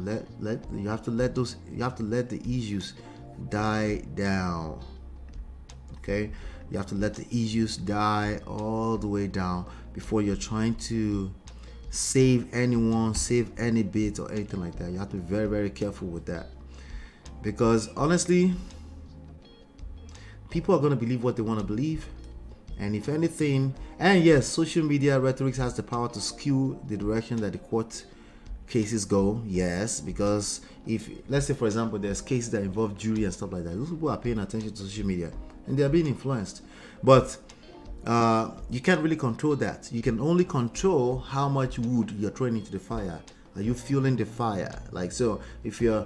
you have to let the issues die down. Okay, you have to let the issues die all the way down before you're trying to save anyone, save any bit or anything like that. You have to be very, very careful with that, because honestly, people are going to believe what they want to believe. And if anything, and yes, social media rhetoric has the power to skew the direction that the court cases go. Yes, because if, let's say for example, there's cases that involve jury and stuff like that, those people are paying attention to social media and they are being influenced. But you can't really control that. You can only control how much wood you're throwing into the fire. Are you fueling the fire? Like, so if you're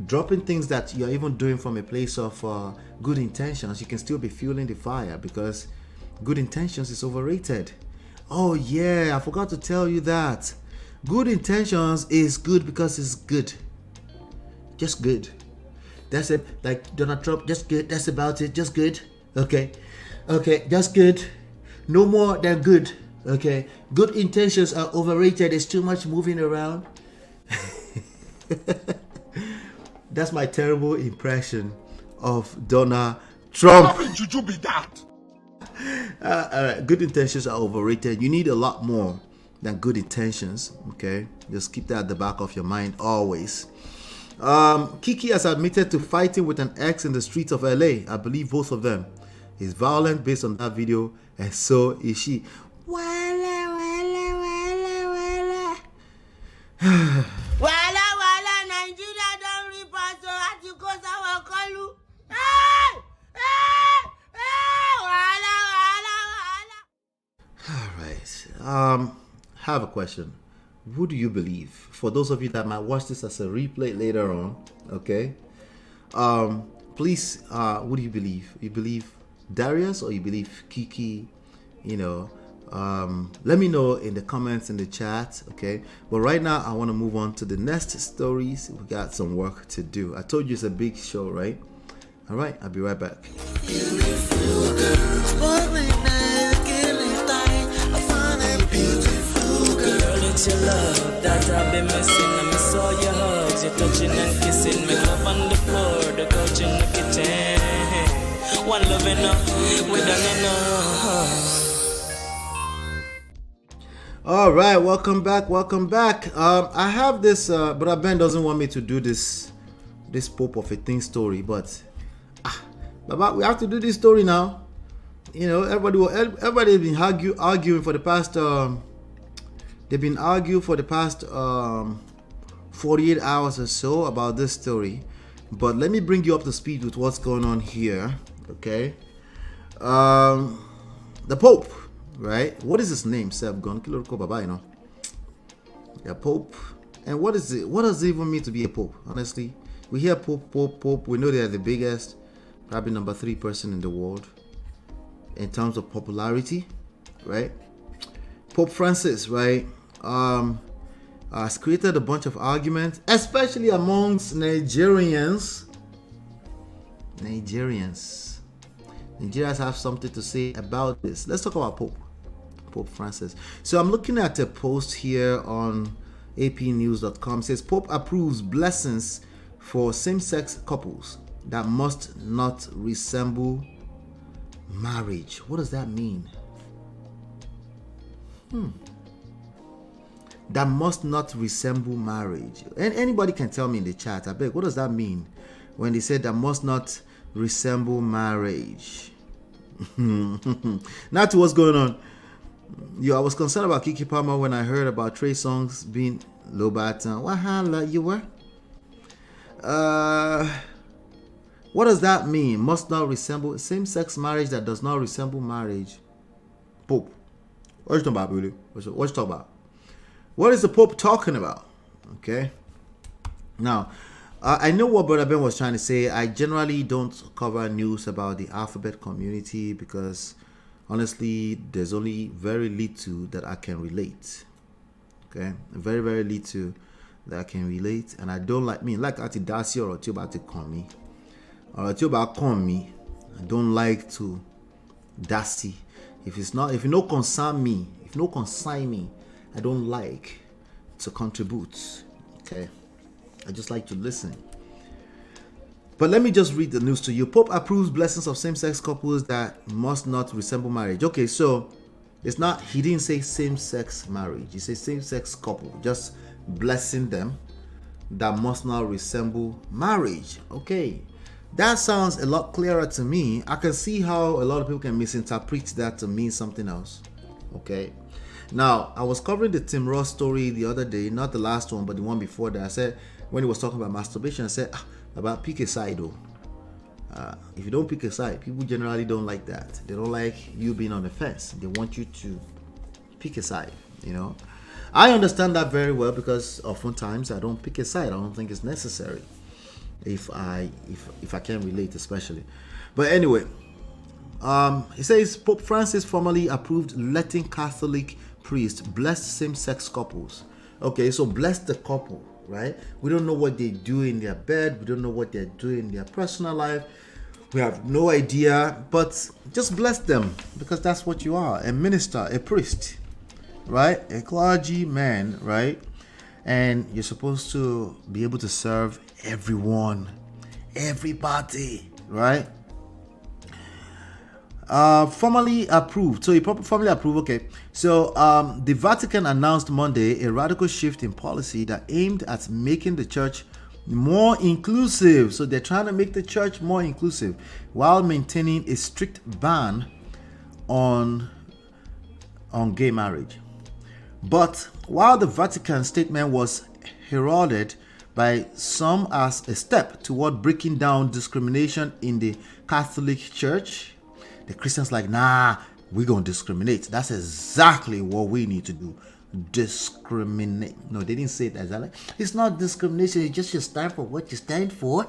dropping things that you're even doing from a place of good intentions, you can still be fueling the fire, because good intentions is overrated. Oh yeah, I forgot to tell you that. Good intentions is good because it's good. Just good. That's it. Like Donald Trump, just good. That's about it. Just good. Okay, just good. No more than good. Okay, good intentions are overrated. There's too much moving around. That's my terrible impression of Donald Trump. How can you be that? Good intentions are overrated. You need a lot more than good intentions. Okay, just keep that at the back of your mind always. KEKE has admitted to fighting with an ex in the streets of LA. I believe both of them. He's violent based on that video, and so is she. Nigeria don't report, so I have to go somewhere call you. Alright, have a question. Who do you believe? For those of you that might watch this as a replay later on, okay, please, who do you believe? You believe Darius or you believe KEKE? You know, let me know in the comments in the chat, okay? But right now I want to move on to the next stories. We got some work to do. I told you it's a big show, right? All right, I'll be right back. It's your love that I've been missing. I miss all your hugs, your touching and kissing. Make love on the floor, the couch in the kitchen. One love enough, we done enough. All right, welcome back. I have this, Brother Ben doesn't want me to do this Pope of a thing story, but Baba, we have to do this story now. You know, everybody has been arguing for the past. They've been arguing for the past 48 hours or so about this story, but let me bring you up to speed with what's going on here. Okay, the Pope. Right? What is his name? Seb Gon Kilo Baba, you know. The Pope. And what is it? What does it even mean to be a Pope? Honestly, we hear Pope. We know they are the biggest, probably number 3 person in the world in terms of popularity, right? Pope Francis, right? Has created a bunch of arguments, especially amongst Nigerians. Nigerians have something to say about this. Let's talk about Pope Francis. So I'm looking at a post here on apnews.com. It says Pope approves blessings for same-sex couples that must not resemble marriage. What does that mean? That must not resemble marriage. And anybody can tell me in the chat. I beg. What does that mean when they say that must not resemble marriage? Now to what's going on. I was concerned about Keke Palmer when I heard about Trey Songz being low baton. Wahala, you were? What does that mean? Must not resemble same-sex marriage that does not resemble marriage. Pope. What are you talking about, really? What you talking about? What is the Pope talking about? Okay. Now, I know what Brother Ben was trying to say. I generally don't cover news about the alphabet community because honestly, there's only very little that I can relate. Okay, very, very little that I can relate, and I don't like Ati Dasi or Otuba to call me. Or Otuba call me. I don't like to Dasi. If you no concern me, I don't like to contribute. Okay, I just like to listen. But let me just read the news to you. Pope approves blessings of same-sex couples that must not resemble marriage. Okay, so it's not, he didn't say same-sex marriage. He said same-sex couple, just blessing them that must not resemble marriage. Okay, that sounds a lot clearer to me. I can see how a lot of people can misinterpret that to mean something else. Okay, now I was covering the Tim Ross story the other day, not the last one, but the one before that. I said, when he was talking about masturbation, I said, about pick a side though. If you don't pick a side, people generally don't like that. They don't like you being on the fence. They want you to pick a side, you know. I understand that very well because oftentimes I don't pick a side. I don't think it's necessary if I can relate, especially. But anyway, it says Pope Francis formally approved letting Catholic priests bless same-sex couples. Okay, so bless the couple. Right? We don't know what they do in their bed. We don't know what they're doing in their personal life. We have no idea, but just bless them because that's what you are, a minister, a priest, right? A clergyman, right? And you're supposed to be able to serve everyone, everybody, right? Formally approved. So he formally approved. Okay. So the Vatican announced Monday a radical shift in policy that aimed at making the church more inclusive. So they're trying to make the church more inclusive while maintaining a strict ban on gay marriage. But while the Vatican statement was heralded by some as a step toward breaking down discrimination in the Catholic Church, the Christians like, nah, we're going to discriminate. That's exactly what we need to do. Discriminate. No, they didn't say it exactly. It's not discrimination. It's just you stand for what you stand for.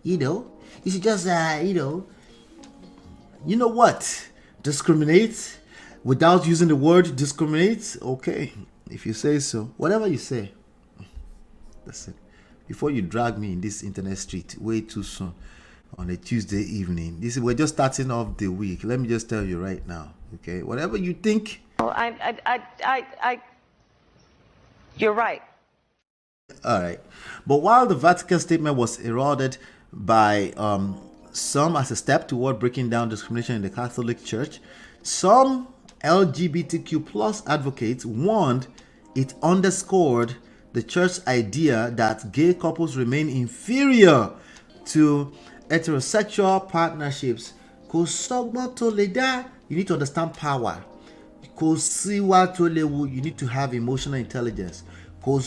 You know, you should just, you know what? Discriminate without using the word discriminate. Okay, if you say so. Whatever you say. That's it. Before you drag me in this internet street way too soon. On a Tuesday evening. We're just starting off the week. Let me just tell you right now, okay? Whatever you think. You're right. All right. But while the Vatican statement was heralded by some as a step toward breaking down discrimination in the Catholic Church, some LGBTQ plus advocates warned it underscored the church's idea that gay couples remain inferior to heterosexual partnerships. You need to understand power. You need to have emotional intelligence. You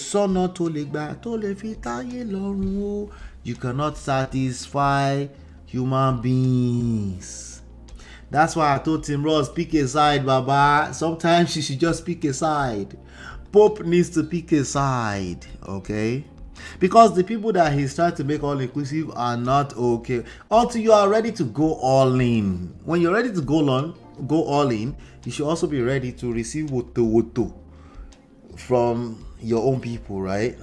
cannot satisfy human beings. That's why I told Tim Ross, pick a side, Baba. Sometimes you should just pick a side. Pope needs to pick a side, okay? Because the people that he's trying to make all inclusive are not okay until you are ready to go all in. When you're ready to go all in, you should also be ready to receive woto from your own people, right?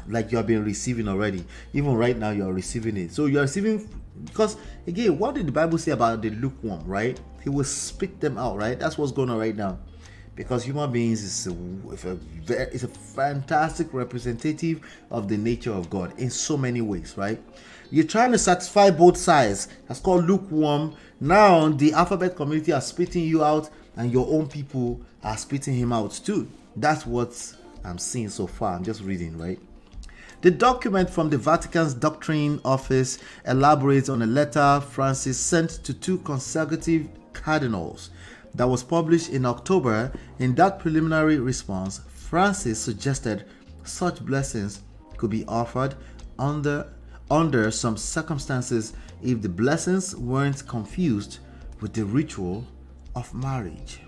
Like you have been receiving already. Even right now, you are receiving it. So you are receiving, because again, what did the Bible say about the lukewarm, right? He will spit them out, right? That's what's going on right now. Because human beings is a fantastic representative of the nature of God in so many ways, right? You're trying to satisfy both sides. That's called lukewarm. Now the alphabet community are spitting you out, and your own people are spitting him out too. That's what I'm seeing so far. I'm just reading, right? The document from the Vatican's Doctrine Office elaborates on a letter Francis sent to 2 consecutive cardinals that was published in October. In that preliminary response, Francis suggested such blessings could be offered under some circumstances if the blessings weren't confused with the ritual of marriage.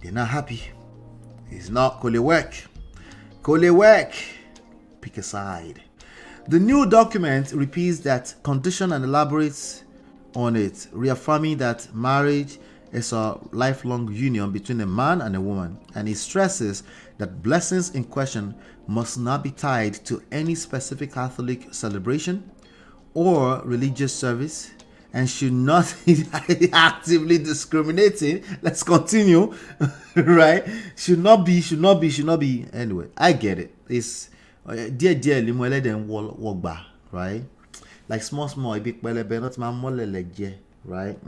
They're not happy. It's not kolewek. Pick a side. The new document repeats that condition and elaborates on it, reaffirming that marriage is a lifelong union between a man and a woman, and it stresses that blessings in question must not be tied to any specific Catholic celebration or religious service, and should not actively discriminating. Let's continue, right? Should not be. Anyway, I get it. It's dear limole then wogba, right? Like small, a big belly, not my mole like right?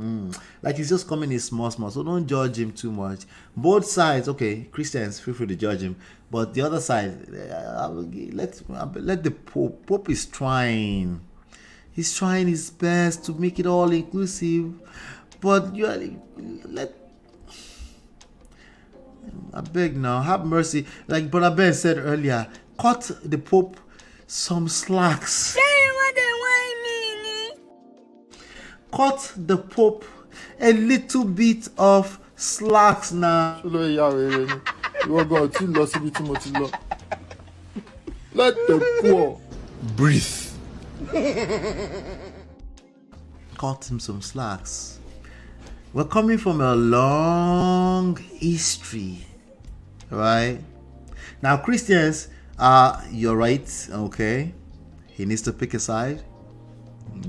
Like he's just coming in small. So don't judge him too much. Both sides, okay, Christians feel free to judge him, but the other side, let the Pope is trying. He's trying his best to make it all inclusive, but I beg now, have mercy. Like Brother Ben said earlier, cut the Pope some slacks. Cut the Pope a little bit of slacks now. Let the poor breathe. Cut him some slacks. We're coming from a long history, right? Now Christians, you're right, okay? He needs to pick a side.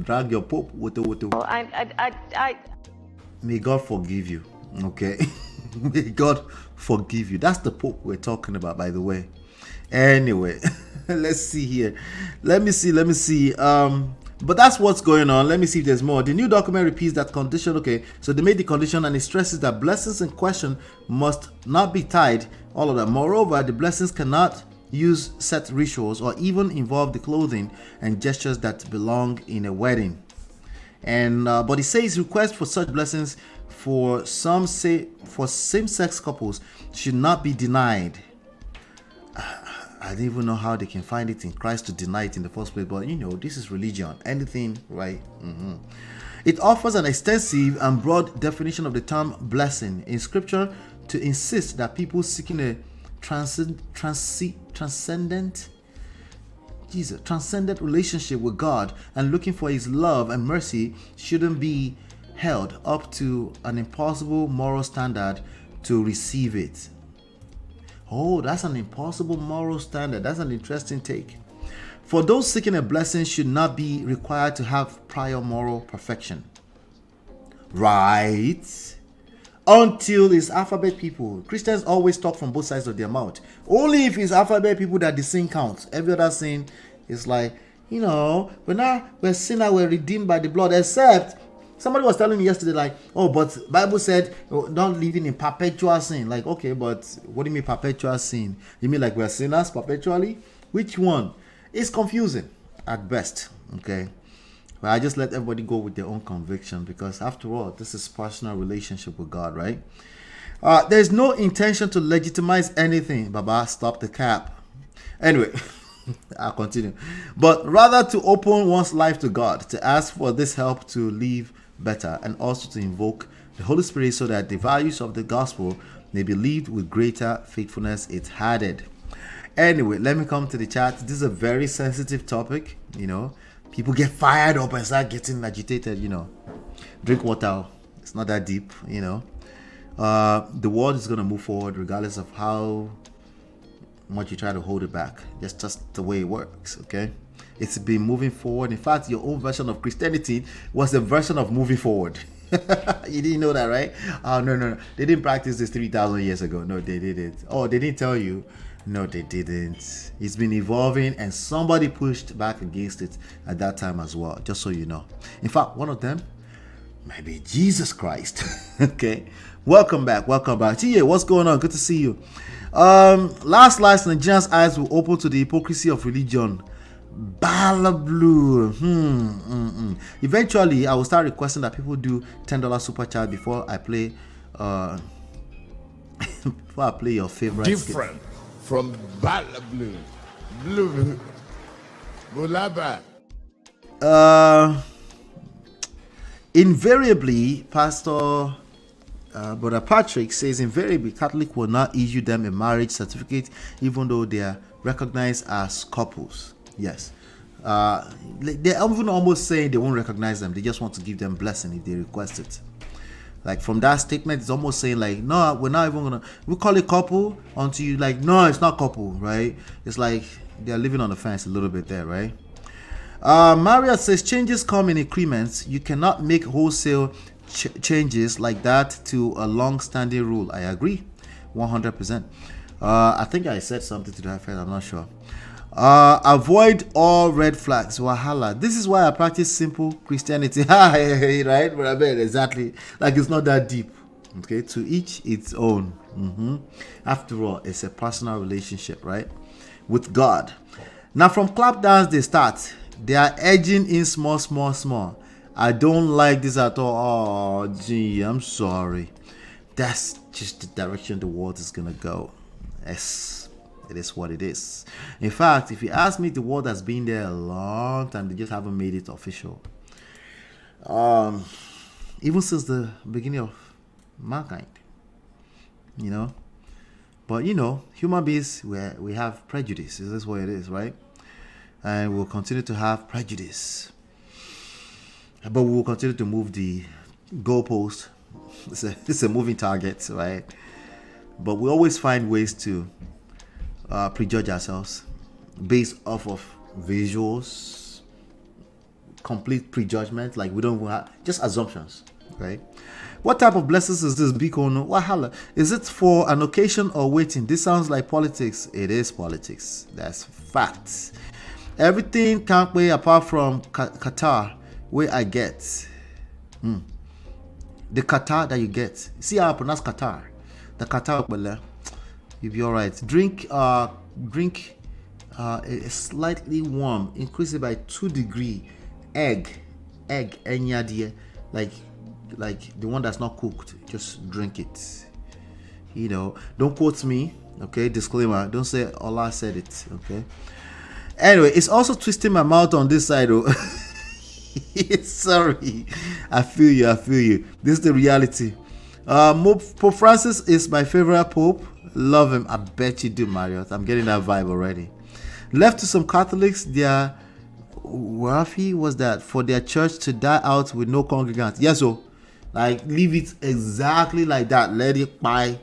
Drag your Pope. May God forgive you, okay? May God forgive you. That's the Pope we're talking about, by the way. Anyway, let's see here. Let me see. But that's what's going on. Let me see if there's more. The new document repeats that condition. Okay, so they made the condition, and it stresses that blessings in question must not be tied. All of that. Moreover, the blessings cannot use set rituals or even involve the clothing and gestures that belong in a wedding. And but it says requests for such blessings for same-sex couples should not be denied. I don't even know how they can find it in Christ to deny it in the first place, but this is religion. Anything, right? It offers an extensive and broad definition of the term blessing in Scripture to insist that people seeking a transcendent relationship with God and looking for His love and mercy shouldn't be held up to an impossible moral standard to receive it. Oh, that's an impossible moral standard. That's an interesting take. For those seeking a blessing should not be required to have prior moral perfection. Right? Until it's alphabet people. Christians always talk from both sides of their mouth. Only if it's alphabet people that the sin counts. Every other sin is like, we're sinner, we're redeemed by the blood, except Somebody was telling me yesterday, like, oh, but Bible said don't live in perpetual sin. Like, okay, but what do you mean perpetual sin? You mean like we're sinners perpetually? Which one? It's confusing at best. Okay, but I just let everybody go with their own conviction, because after all, this is personal relationship with God, right? There's no intention to legitimize anything. Baba, stop the cap. Anyway, I'll continue. But rather to open one's life to God, to ask for this help to live better, and also to invoke the Holy Spirit so that the values of the gospel may be lived with greater faithfulness. It's added. Anyway, let me come to the chat. This is a very sensitive topic. You know, people get fired up and start getting agitated. You know, drink water. It's not that deep. You know, the world is going to move forward regardless of how much you try to hold it back. That's just the way it works. Okay, it's been moving forward. In fact, your own version of Christianity was a version of moving forward. You didn't know that, right? Oh, no. They didn't practice this 3,000 years ago. No, they didn't. Oh, they didn't tell you. No, they didn't. It's been evolving, and somebody pushed back against it at that time as well, just so you know. In fact, one of them might be Jesus Christ. Okay. Welcome back. Tia, what's going on? Good to see you. Last Nigerians' eyes will open to the hypocrisy of religion. Balablu. Eventually, I will start requesting that people do $10 super chat before I play your favorite. Different from Balablu. Blue. Bulaba. Invariably, Pastor Brother Patrick says, invariably Catholic will not issue them a marriage certificate even though they are recognized as couples. Yes. They're even almost saying they won't recognize them. They just want to give them blessing if they request it. Like, from that statement, it's almost saying like, no, we're not even gonna, we call it couple until you like, no, it's not couple, right? It's like they're living on the fence a little bit there, right? Maria says changes come in increments. You cannot make wholesale changes like that to a long-standing rule. I agree 100%. I think I said something to that effect. I'm not sure. Avoid all red flags. Wahala. This is why I practice simple Christianity. Right? Exactly. Like, it's not that deep. Okay, to each its own. After all, it's a personal relationship, right, with God. Now, from clapdowns they start. They are edging in small. I don't like this at all. Oh, gee, I'm sorry. That's just the direction the world is gonna go. Yes, it is what it is. In fact, if you ask me, the world has been there a long time. They just haven't made it official. Even since the beginning of mankind, you know. But you know, human beings, we have prejudice. This is what it is, right? And we'll continue to have prejudice. But we'll continue to move the goalpost. It's a moving target, right? But we always find ways to prejudge ourselves based off of visuals, complete prejudgment. Like, we don't have just assumptions, right? What type of blessings is this? Bikono Wahala. Is it for an occasion or waiting? This sounds like politics. It is politics. That's facts. Everything can't wait apart from Qatar, where I get the Qatar that you get. See how I pronounce Qatar? The Qatar, you'll be all right. Drink a slightly warm, increase it by 2 degrees. Egg, enyadie, like the one that's not cooked. Just drink it. You know, don't quote me. Okay, disclaimer. Don't say Allah said it. Okay. Anyway, it's also twisting my mouth on this side. Oh. Sorry. I feel you. This is the reality. Pope Francis is my favorite pope. Love him. I bet you do, Marriott. I'm getting that vibe already. Left to some Catholics, their Wafi was that for their church to die out with no congregants. Yes, so like leave it exactly like that. Let it buy.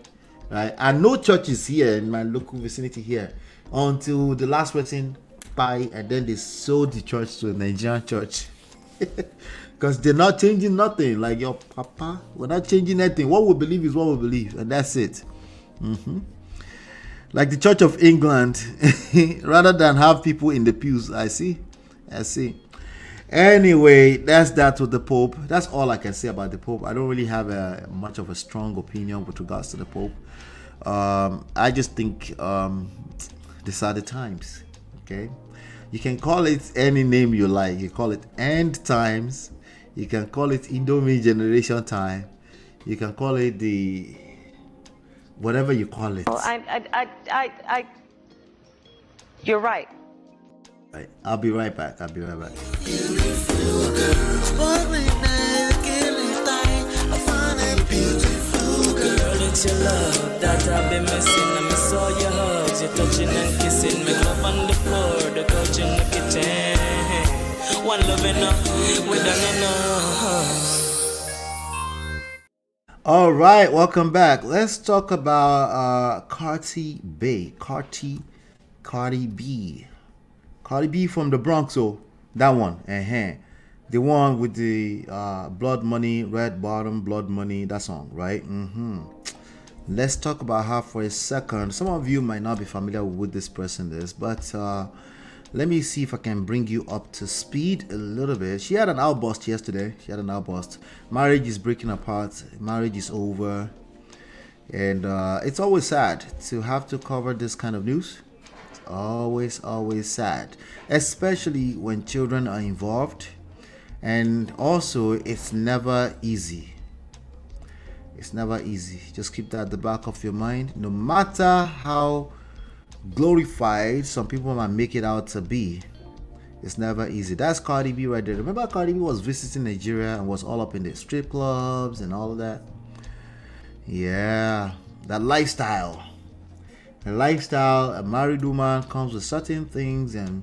Right? And no churches here in my local vicinity here until the last person buy, and then they sold the church to a Nigerian church. Because they're not changing nothing. Like, your papa, we're not changing anything. What we believe is what we believe, and that's it. Like the Church of England, rather than have people in the pews. I see. Anyway, that's that with the Pope. That's all I can say about the Pope. I don't really have much of a strong opinion with regards to the Pope. I just think these are the times. Okay, you can call it any name you like. You call it end times. You can call it Indomie generation time. You can call it the whatever you call it. Well, you're right. Right. I'll be right back. Girl, it's your love that I've been missing. I miss all your hugs, your touching and kissing. Make love on the floor, the couch in the kitchen. One loving up, we done enough. All right, welcome back. Let's talk about Cardi B. Cardi B from the Bronx. Oh, that one. The one with the blood money, red bottom, blood money, that song, right? Let's talk about her for a second. Some of you might not be familiar with this person is, but let me see if I can bring you up to speed a little bit. She had an outburst yesterday. Marriage is breaking apart. Marriage is over. And it's always sad to have to cover this kind of news. It's always sad, especially when children are involved. And also, it's never easy. Just keep that at the back of your mind. No matter how glorified some people might make it out to be, it's never easy. That's Cardi B right there. Remember, Cardi B was visiting Nigeria and was all up in the strip clubs and all of that. Yeah, that lifestyle. A married woman comes with certain things, and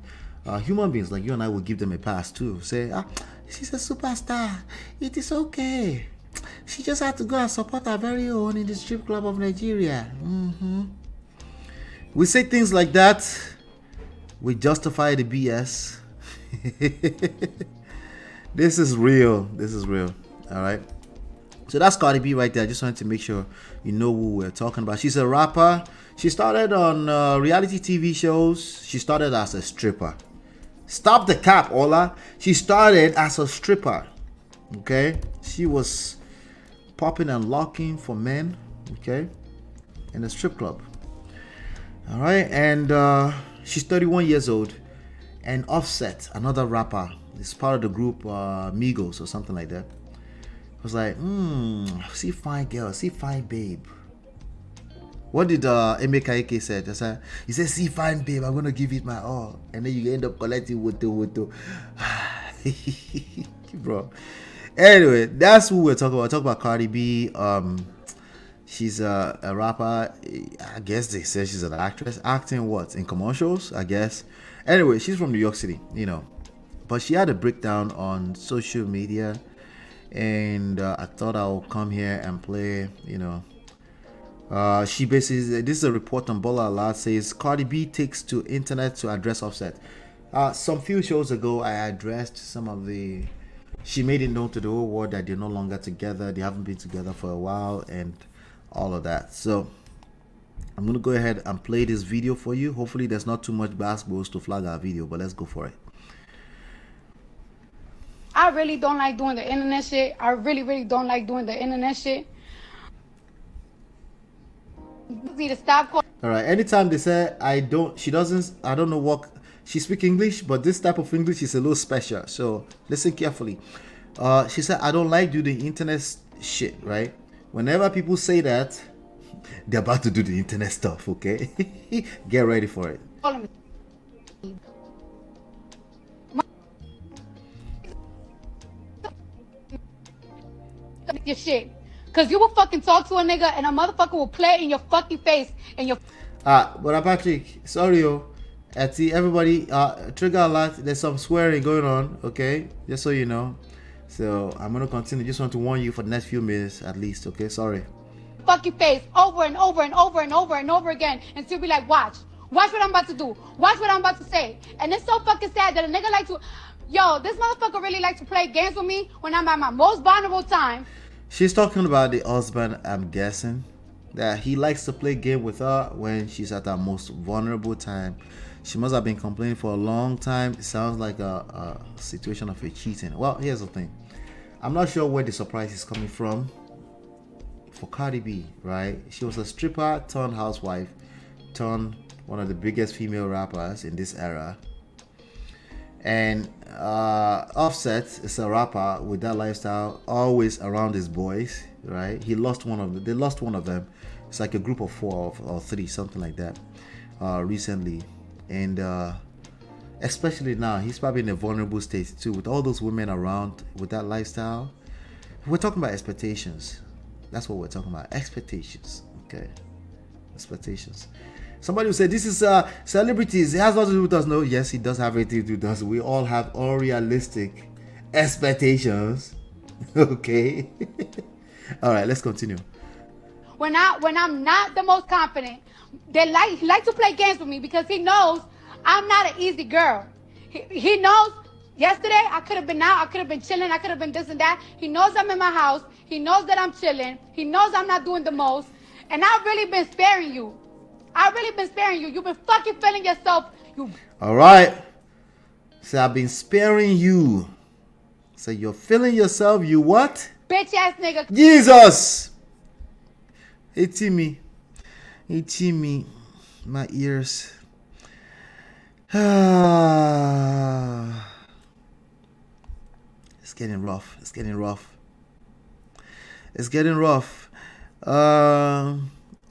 human beings like you and I will give them a pass too. Say, she's a superstar. It is okay. She just had to go and support her very own in the strip club of Nigeria. We say things like that. We justify the BS. This is real. All right. So that's Cardi B right there. I just wanted to make sure you know who we're talking about. She's a rapper. She started on reality TV shows. She started as a stripper. Stop the cap, Ola. She started as a stripper. Okay. She was popping and locking for men. Okay. In a strip club. All right. And she's 31 years old. And Offset, another rapper, is part of the group Migos or something like that. Was like, see fine girl, see fine babe. What did KEKE said? He said, see fine babe, I'm gonna give it my all, and then you end up collecting woto. Bro. Anyway, that's who we're talking about. We're talking about Cardi B. She's a rapper. I guess they say she's an actress. Acting what? In commercials, I guess. Anyway, she's from New York City, But she had a breakdown on social media. And I thought I'll come here and play, she basically, this is a report on Bola Alert, says Cardi B takes to internet to address Offset. Some few shows ago, I addressed some of the, she made it known to the whole world that they're no longer together. They haven't been together for a while and all of that. So I'm going to go ahead and play this video for you. Hopefully there's not too much basketballs to flag our video, but let's go for it. I really don't like doing the internet shit. I really don't like doing the internet shit. You need to stop. All right. Anytime they say I don't know what she speak English, but this type of English is a little special. So listen carefully. She said I don't like doing the internet shit. Right? Whenever people say that, they're about to do the internet stuff. Okay? Get ready for it. Your shit, cause you will fucking talk to a nigga and a motherfucker will play in your fucking face and your. But Patrick, sorry, everybody, trigger alert. There's some swearing going on, okay? Just so you know. So I'm gonna continue. Just want to warn you for the next few minutes at least, okay? Sorry. Fucking face over and over and over and over and over again, and still be like, watch what I'm about to do, watch what I'm about to say, and it's so fucking sad that a nigga like to. Yo, this motherfucker really likes to play games with me when I'm at my most vulnerable time. She's talking about the husband, I'm guessing. that he likes to play game with her when she's at her most vulnerable time. She must have been complaining for a long time. It sounds like a situation of a cheating. Well, here's the thing. I'm not sure where the surprise is coming from for Cardi B, right? She was a stripper turned housewife turned one of the biggest female rappers in this era. And Offset is a rapper with that lifestyle, always around his boys, right? They lost one of them. It's like a group of 4 or 3, something like that, recently. And especially now, he's probably in a vulnerable state too, with all those women around with that lifestyle. We're talking about expectations. That's what we're talking about. Expectations. Okay. Expectations. Somebody will say, this is celebrities. It has nothing to do with us. No, yes, it does have everything to do with us. We all have unrealistic expectations. Okay. All right, let's continue. When I'm not the most confident, he likes to play games with me because he knows I'm not an easy girl. He knows yesterday I could have been out, I could have been chilling, I could have been this and that. He knows I'm in my house. He knows that I'm chilling. He knows I'm not doing the most. And I've really been sparing you. You've been fucking feeling yourself. All right. So I've been sparing you. So you're feeling yourself. You what? Bitch ass nigga. Jesus. Itching me. My ears. It's getting rough.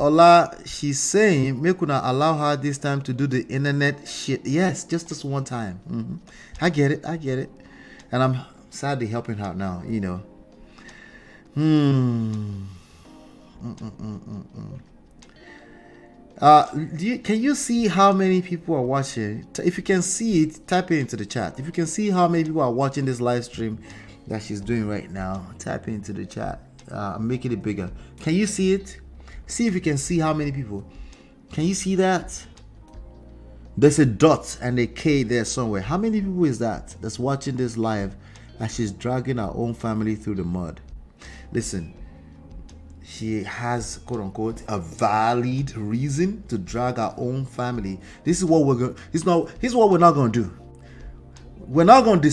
Ola, she's saying, make una allow her this time to do the internet shit. Yes, just this one time. I get it. And I'm sadly helping her now, you know. Can you see how many people are watching? If you can see it, type it into the chat. If you can see how many people are watching this live stream that she's doing right now, type it into the chat. I'm making it bigger. Can you see it? See if you can see how many people. Can you see that? There's a dot and a K there somewhere. How many people is that that's watching this live as she's dragging her own family through the mud? Listen, she has, quote unquote, a valid reason to drag her own family. This is what we're going. This is what we're not going to do. We're not going to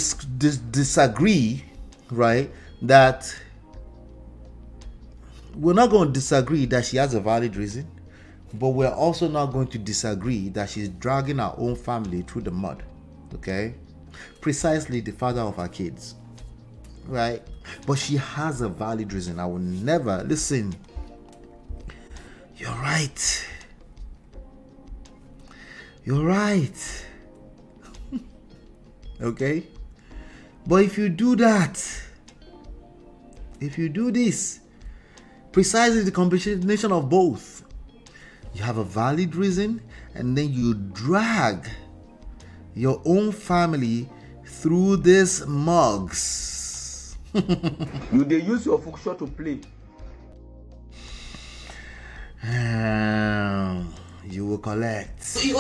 disagree, right? That we're not going to disagree that she has a valid reason, but we're also not going to disagree that she's dragging her own family through the mud. Okay, precisely the father of her kids, right? But she has a valid reason. I will never listen. You're right. Okay, but if you do that, if you do this, precisely the combination of both, you have a valid reason and then you drag your own family through these mugs. You they use your function to play. You will collect. Sorry.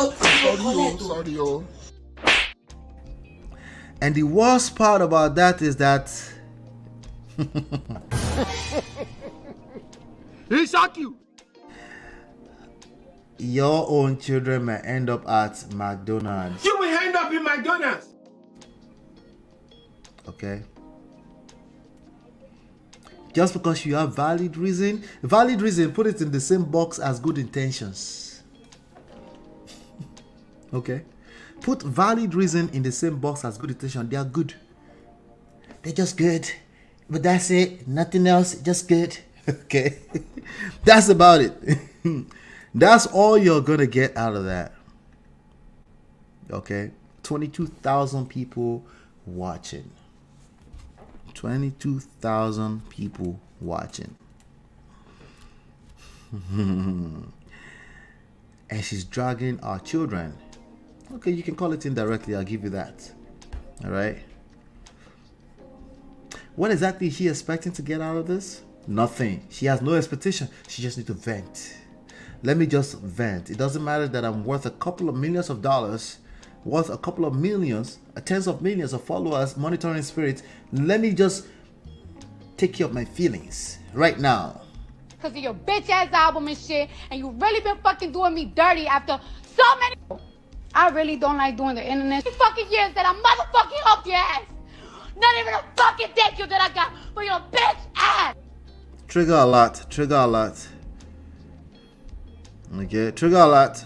And the worst part about that is that He shock you. Your own children may end up at McDonald's. You will end up in McDonald's. Okay. Just because you have valid reason, put it in the same box as good intentions. Okay. Put valid reason in the same box as good intention. They are good. They're just good. But that's it. Nothing else. Just good. Okay. That's about it. That's all you're going to get out of that. Okay. 22,000 people watching. 22,000 people watching. And she's dragging our children. Okay, you can call it indirectly. I'll give you that. All right. What exactly is she expecting to get out of this? Nothing. She has no expectation. She just needs to vent. Let me just vent. It doesn't matter that I'm worth a couple of millions of dollars, worth a couple of millions, tens of millions of followers, monitoring spirits. Let me just take care of my feelings right now. because of your bitch ass album and shit. And you really been fucking doing me dirty after so many. I really don't like doing the internet. 3 fucking years that I motherfucking helped your ass. Not even a fucking thank you that I got for your bitch ass. Trigger a lot. Trigger a lot. Okay, trigger a lot.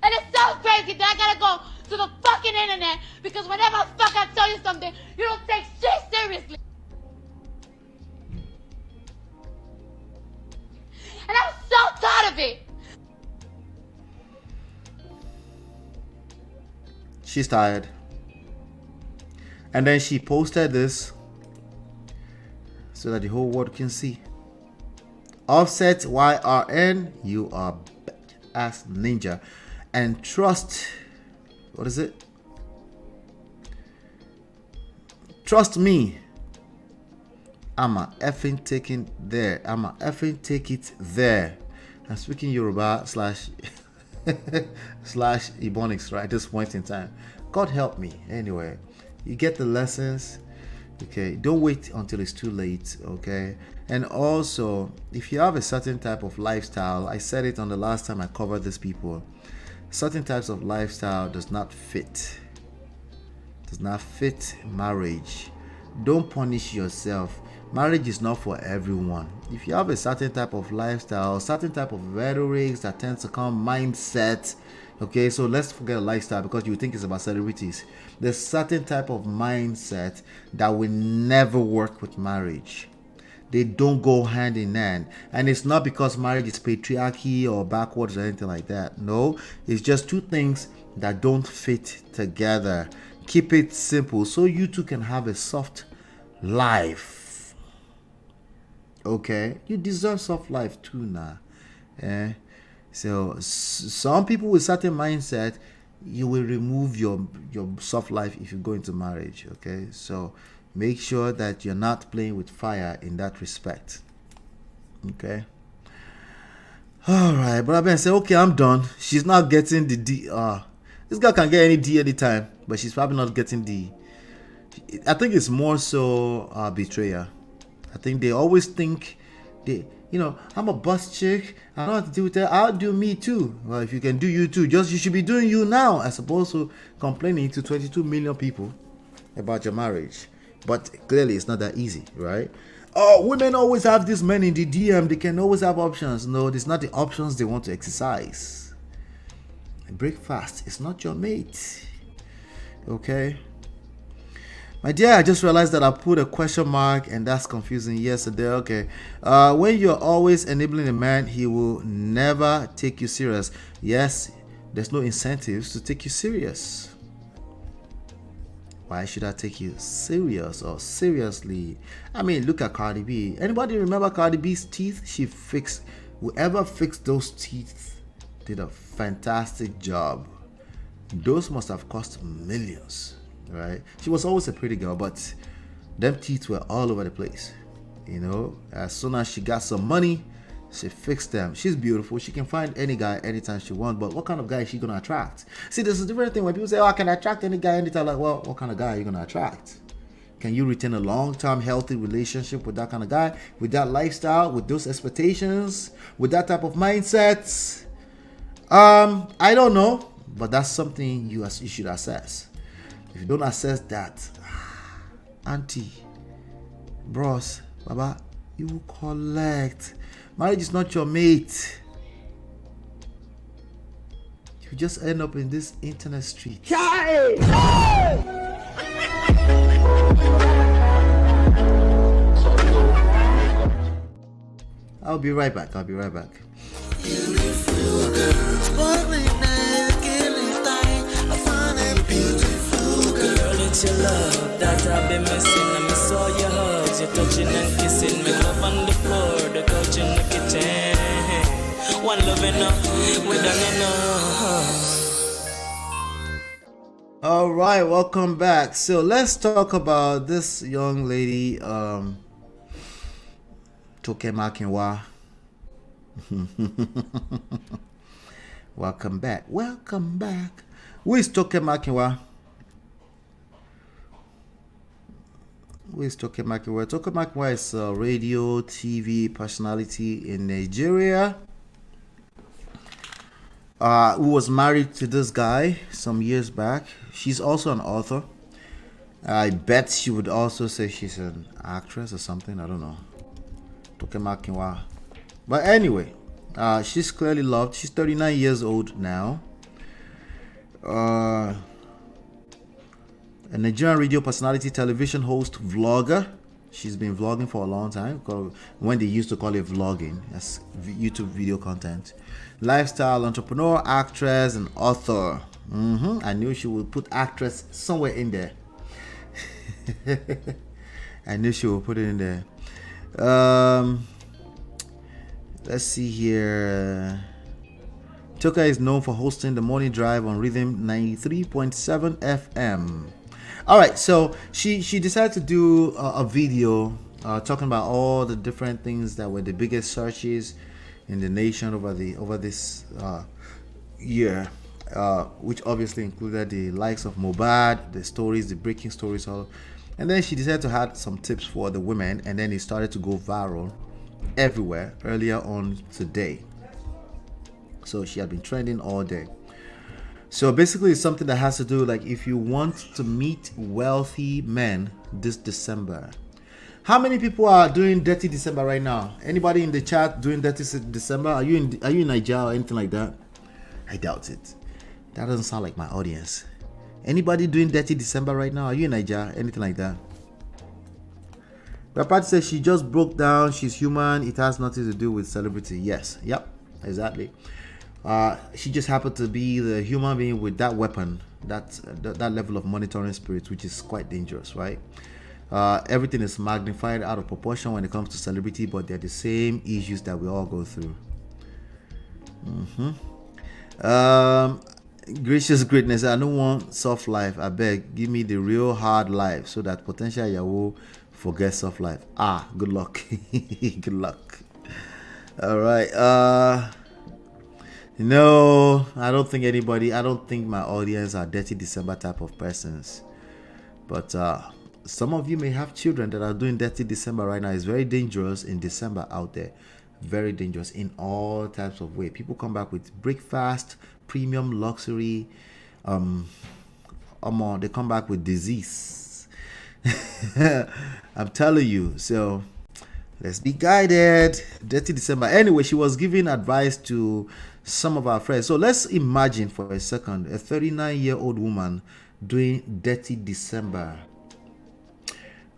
And it's so crazy that I gotta go to the fucking internet because whenever the fuck I tell you something, you don't take shit seriously. And I'm so tired of it. She's tired. And then she posted this so that the whole world can see. Offset YRN, you are ass ninja. And trust, what is it? Trust me. I'ma effing take it there. I'ma effing take it there. I'm speaking Yoruba slash Ebonics right at this point in time. God help me. Anyway, you get the lessons. Okay, don't wait until it's too late. Okay, and also if you have a certain type of lifestyle, I said it on the last time I covered this, people, certain types of lifestyle does not fit marriage. Don't punish yourself. Marriage is not for everyone. If you have a certain type of lifestyle, certain type of rhetorics that tends to come, mindset, okay, so let's forget lifestyle because you think it's about celebrities. There's certain type of mindset that will never work with marriage. They don't go hand in hand. And it's not because marriage is patriarchy or backwards or anything like that. No, it's just two things that don't fit together. Keep it simple so you two can have a soft life. Okay, you deserve soft life too now. So some people with certain mindset, you will remove your soft life if you go into marriage. Okay, so make sure that you're not playing with fire in that respect. Okay. All right, but I've been saying, okay, I'm done. She's not getting the D. This girl can get any D anytime, but she's probably not getting D. I think it's more so betrayal. I think they always think I'm a boss chick. I don't have to deal with that. I'll do me too. Well, if you can do you too, you should be doing you now, as opposed to complaining to 22 million people about your marriage. But clearly, it's not that easy, right? Oh, women always have these men in the DM. They can always have options. No, it's not the options they want to exercise. Break fast. It's not your mate. Okay. My dear, I just realized that I put a question mark and that's confusing yesterday. Okay. When you're always enabling a man, he will never take you serious. Yes, there's no incentives to take you serious. Why should I take you serious or seriously? I mean, look at Cardi B. Anybody remember Cardi B's teeth? Whoever fixed those teeth did a fantastic job. Those must have cost millions. Right, she was always a pretty girl, but them teeth were all over the place. As soon as she got some money, she fixed them. She's beautiful. She can find any guy anytime she wants. But what kind of guy is she gonna attract? See, this is a different thing when people say, "Oh, I can attract any guy anytime." Like, well, what kind of guy are you gonna attract? Can you retain a long-term healthy relationship with that kind of guy, with that lifestyle, with those expectations, with that type of mindset? I don't know, but that's something you should assess. If you don't assess that, auntie, bros, baba, you will collect. Marriage is not your mate. You just end up in this internet street. I'll be right back. Beautiful girl, sparkling eyes, killing thing. I find a beautiful girl. It's your love that I've been missing. I miss all your hugs, your touching and kissing. Make love on the floor, the couch in the kitchen. One love enough, we done enough. All right, welcome back. So let's talk about this young lady, Toke Makinwa. Welcome back. Who is Toke Makinwa? Who is Toke Makinwa? Toke Makinwa is a radio, TV personality in Nigeria. Who was married to this guy some years back. She's also an author. I bet she would also say she's an actress or something. I don't know. Toke Makinwa. But anyway, she's clearly loved. She's 39 years old now. A Nigerian radio personality, television host, vlogger. She's been vlogging for a long time. When they used to call it vlogging, that's YouTube video content. Lifestyle entrepreneur, actress, and author. I knew she would put actress somewhere in there. I knew she would put it in there. Let's see here. Toke is known for hosting the morning drive on Rhythm 93.7 FM. All right, so she decided to do a video talking about all the different things that were the biggest searches in the nation over this year, which obviously included the likes of Mohbad, the stories, the breaking stories, all. And then she decided to add some tips for the women, and then it started to go viral everywhere earlier on today. So she had been trending all day. So basically it's something that has to do, like, if you want to meet wealthy men this December. How many people are doing Dirty December right now? Anybody in the chat doing Dirty December? Are you in Nigeria or anything like that? I doubt it. That doesn't sound like my audience. Anybody doing Dirty December right now? Are you in Nigeria? Anything like that? Rapati says she just broke down. She's human. It has nothing to do with celebrity. Yes. Yep. Exactly. She just happened to be the human being with that weapon, that level of monitoring spirit, which is quite dangerous, right? Everything is magnified out of proportion when it comes to celebrity, but they're the same issues that we all go through. Gracious greatness, I don't want soft life. I beg, give me the real hard life so that potential Yahoo forget soft life. Good luck. Good luck. All right. No, I don't think my audience are Dirty December type of persons. But some of you may have children that are doing Dirty December right now. It's very dangerous in December out there. Very dangerous in all types of ways. People come back with breakfast, premium luxury. They come back with disease. I'm telling you. So let's be guided. Dirty December. Anyway, she was giving advice to some of our friends. So let's imagine for a second a 39-year-old woman doing Dirty December.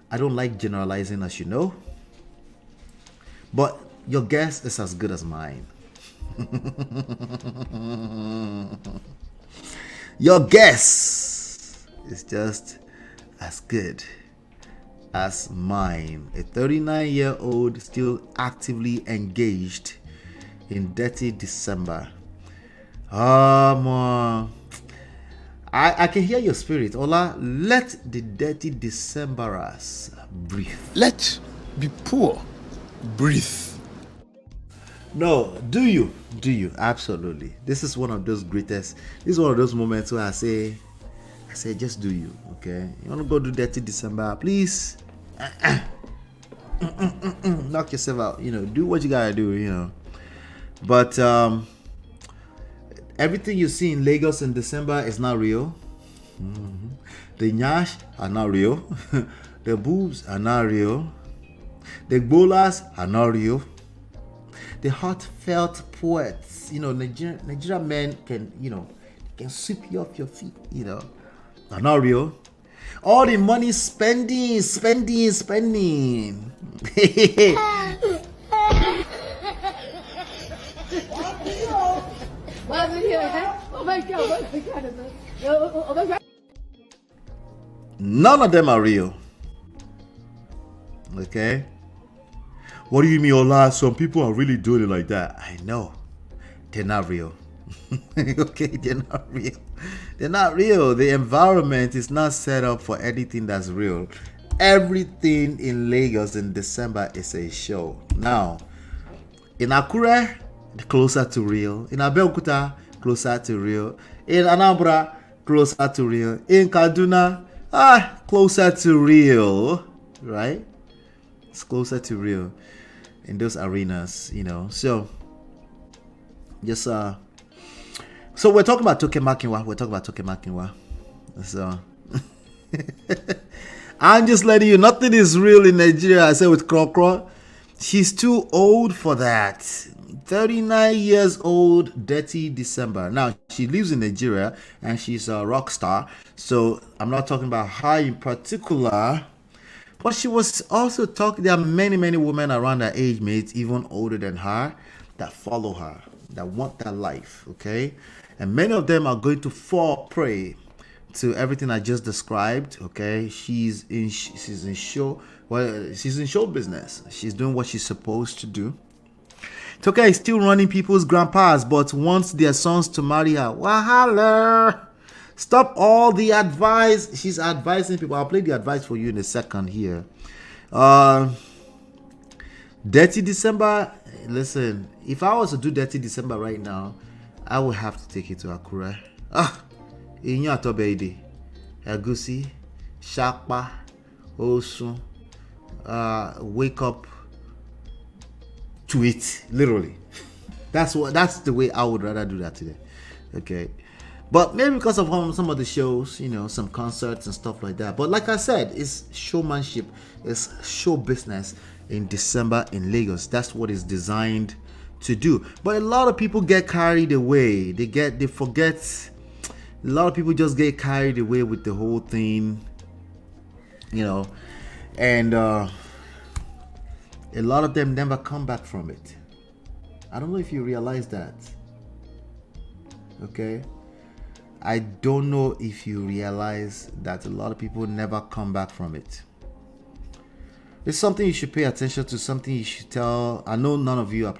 I don't like generalizing, as you know, but your guess is as good as mine. Your guess is just as good as mine. A 39-year-old still actively engaged in Dirty December. I can hear your spirit. Ola, let the Dirty Decemberers breathe. Let be poor breathe. No, do you? Absolutely. This is one of those moments where I say, just do you, okay? You want to go do Dirty December, please? Knock yourself out, do what you gotta do, But everything you see in Lagos in December is not real. The nyash are not real. The boobs are not real. The bolas are not real. The heartfelt poets, Nigerian men can sweep you off your feet, are not real. All the money spending. None of them are real. Okay? What do you mean, Ola? Some people are really doing it like that. I know. They're not real. Okay? They're not real. They're not real. The environment is not set up for anything that's real. Everything in Lagos in December is a show. Now, in Akure, closer to real. In Abeokuta, closer to real. In Anambra, closer to real. In Kaduna, closer to real. right? It's closer to real in those arenas, you know. So just so we're talking about Toke Makinwa. So I'm just letting you, nothing is real in Nigeria. I said with Krokro, she's too old for that. 39 years old, dirty December. Now, she lives in Nigeria and she's a rock star. So I'm not talking about her in particular. But she was also talking, there are many women around her age mates, even older than her, that follow her, that want that life, okay? And many of them are going to fall prey to everything I just described, okay? She's in show business. She's doing what she's supposed to do. Toke is still running people's grandpas, but wants their sons to marry her. Wahala! Stop all the advice. She's advising people. I'll play the advice for you in a second here. Dirty December. Listen, if I was to do Dirty December right now, I would have to take it to Akure. Inyo Atobede, Egusi, Shakpa, Osun, wake up to it, literally. That's the way I would rather do that today. Okay. But maybe because of some of the shows, you know, some concerts and stuff like that. But like I said, it's showmanship, it's show business in December in Lagos. That's what it's designed to do. But a lot of people get carried away. They forget. A lot of people just get carried away with the whole thing, you know, and a lot of them never come back from it. I don't know if you realize that. Okay. I don't know if you realize that a lot of people never come back from it. It's something you should pay attention to, something you should tell. I know you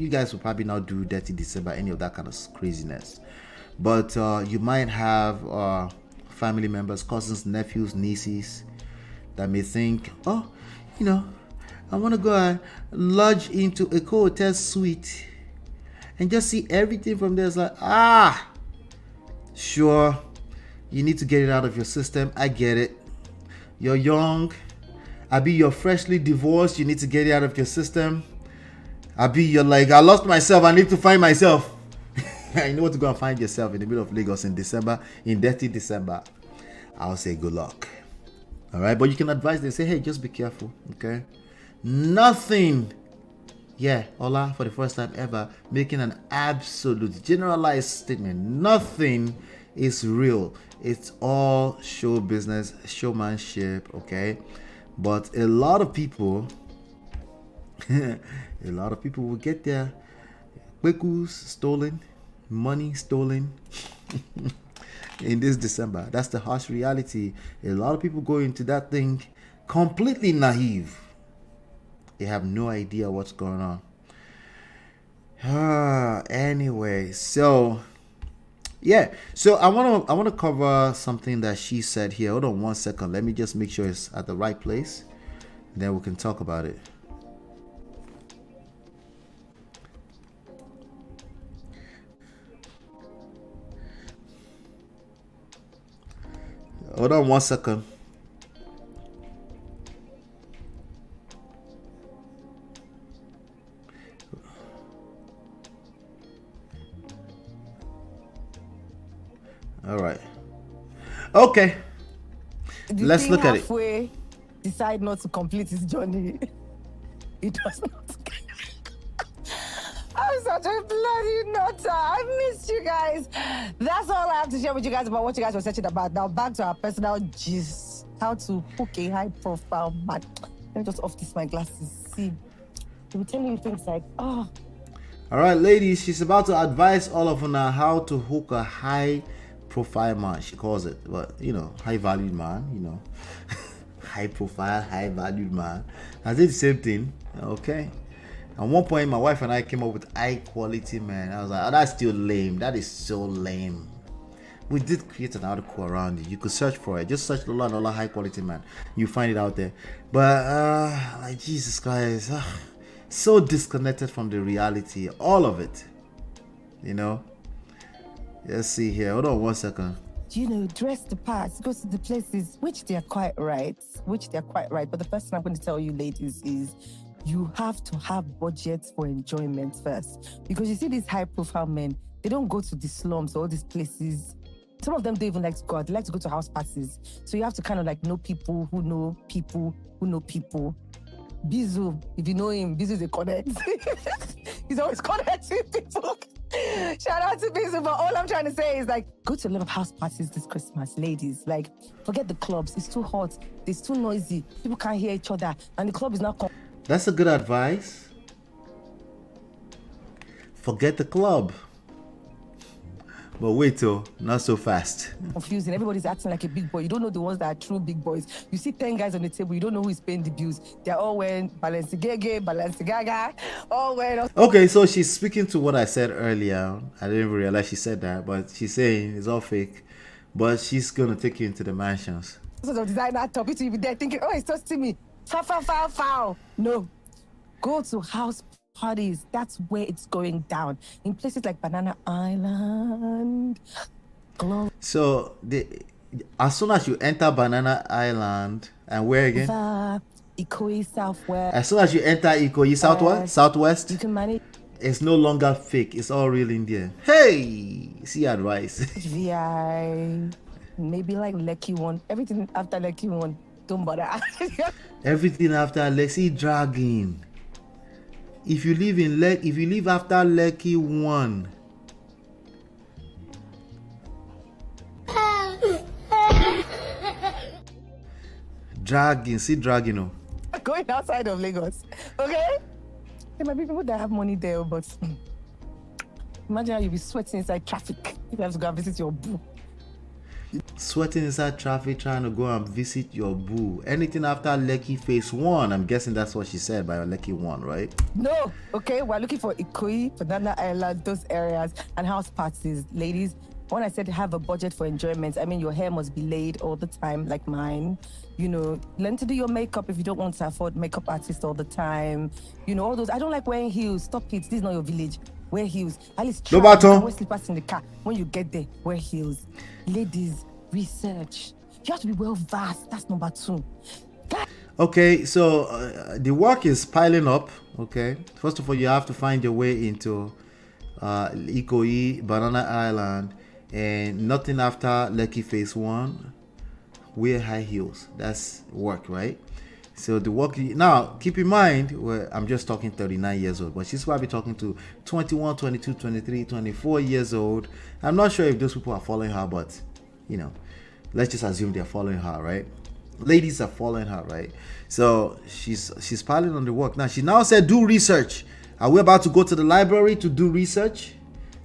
guys will probably not do Dirty December, any of that kind of craziness. But you might have family members, cousins, nephews, nieces that may think, oh, you know, I want to go and lodge into a hotel suite and just see everything from there. It's like, sure, you need to get it out of your system. I get it. You're young. You're freshly divorced. You need to get it out of your system. You're like, I lost myself. I need to find myself. You know what to go and find yourself in the middle of Lagos in December, in Dirty December. I'll say good luck. All right, but you can advise them, say, hey, just be careful, okay? Nothing. Yeah, Ola, for the first time ever, making an absolute generalized statement. Nothing is real. It's all show business, showmanship, okay? But a lot of people, will get their kwekus stolen, money stolen in this December. That's the harsh reality. A lot of people go into that thing completely naive. They have no idea what's going on. Anyway, so yeah, so I want to cover something that she said here. Hold on 1 second. Let me just make sure it's at the right place. Then we can talk about it. Hold on 1 second. All right. Okay. Let's look at it. Halfway, decide not to complete his journey. It does not. I'm such a bloody nutter. I missed you guys. That's all I have to share with you guys about what you guys were searching about. Now back to our personal gist. How to hook a high profile man. Let me just off this my glasses. See. They will tell you things like, oh. All right, ladies, she's about to advise all of us how to hook a high profile man, she calls it, but you know, high valued man, you know. High profile, high valued man. I did the same thing. Okay. At one point, my wife and I came up with high quality man. I was like, oh, that's still lame. That is so lame. We did create an article around it. You could search for it. Just search Lola high quality man. You find it out there. But like Jesus Christ, so disconnected from the reality. All of it. You know. Let's see here. Hold on 1 second. you know, dress the parts, go to the places, which they're quite right. But the first thing I'm going to tell you, ladies, is you have to have budgets for enjoyment first. Because you see these high-profile men, they don't go to the slums or all these places. Some of them don't even like to go out. They like to go to house parties. So you have to kind of like know people who know people who know people. Bizu, if you know him, Bizu is a connect. He's always connecting people. Shout out to Bizu, but all I'm trying to say is like, go to a lot of house parties this Christmas, ladies. Like, forget the clubs. It's too hot. It's too noisy. People can't hear each other. And the club is not... That's a good advice. Forget the club. But wait, not so fast. Confusing. Everybody's acting like a big boy. You don't know the ones that are true big boys. You see 10 guys on the table. You don't know who is paying the bills. They're all wearing Balenciaga, all wearing... Okay, so she's speaking to what I said earlier. I didn't even realize she said that, but she's saying it's all fake. But she's going to take you into the mansions. So the designer top, you be there thinking, oh, it's toasting me. Foul. No. Go to house parties. That's where it's going down. In places like Banana Island. So as soon as you enter Banana Island, and where again? Ikoyi Southwest. As soon as you enter Ikoyi Southwest, you can manage. It's no longer fake. It's all real Indian. Hey, see advice. VI, maybe like Lekki one. Everything after Lekki one, don't bother. Everything after Lekki dragging. If you live after Lekki 1, dragging. Going outside of Lagos, okay? There might be people that have money there, but imagine how you'll be sweating inside traffic if you have to go and visit your boo. Sweating inside traffic trying to go and visit your boo. Anything after Lekki phase 1, I'm guessing that's what she said by Lekki 1, right? No, okay, we're looking for Ikoyi, Banana Island, those areas, and house parties. Ladies, when I said have a budget for enjoyment, I mean your hair must be laid all the time, like mine. You know, learn to do your makeup if you don't want to afford makeup artists all the time. You know, all those. I don't like wearing heels. Stop it. This is not your village. Wear heels. At least try to wear slippers in the car. When you get there, wear heels. Ladies, research. You have to be well versed. That's number 2. Okay, so the work is piling up. Okay, first of all, you have to find your way into Ikoyi, Banana Island, and nothing after Lekki phase 1. Wear high heels. That's work, right? So the work now, keep in mind, I'm just talking 39 years old, but she's probably talking to 21, 22, 23, 24 years old. I'm not sure if those people are following her, but you know, let's just assume they're following her, right? Ladies are following her, right? So she's piling on the work. Now she now said do research. Are we about to go to the library to do research?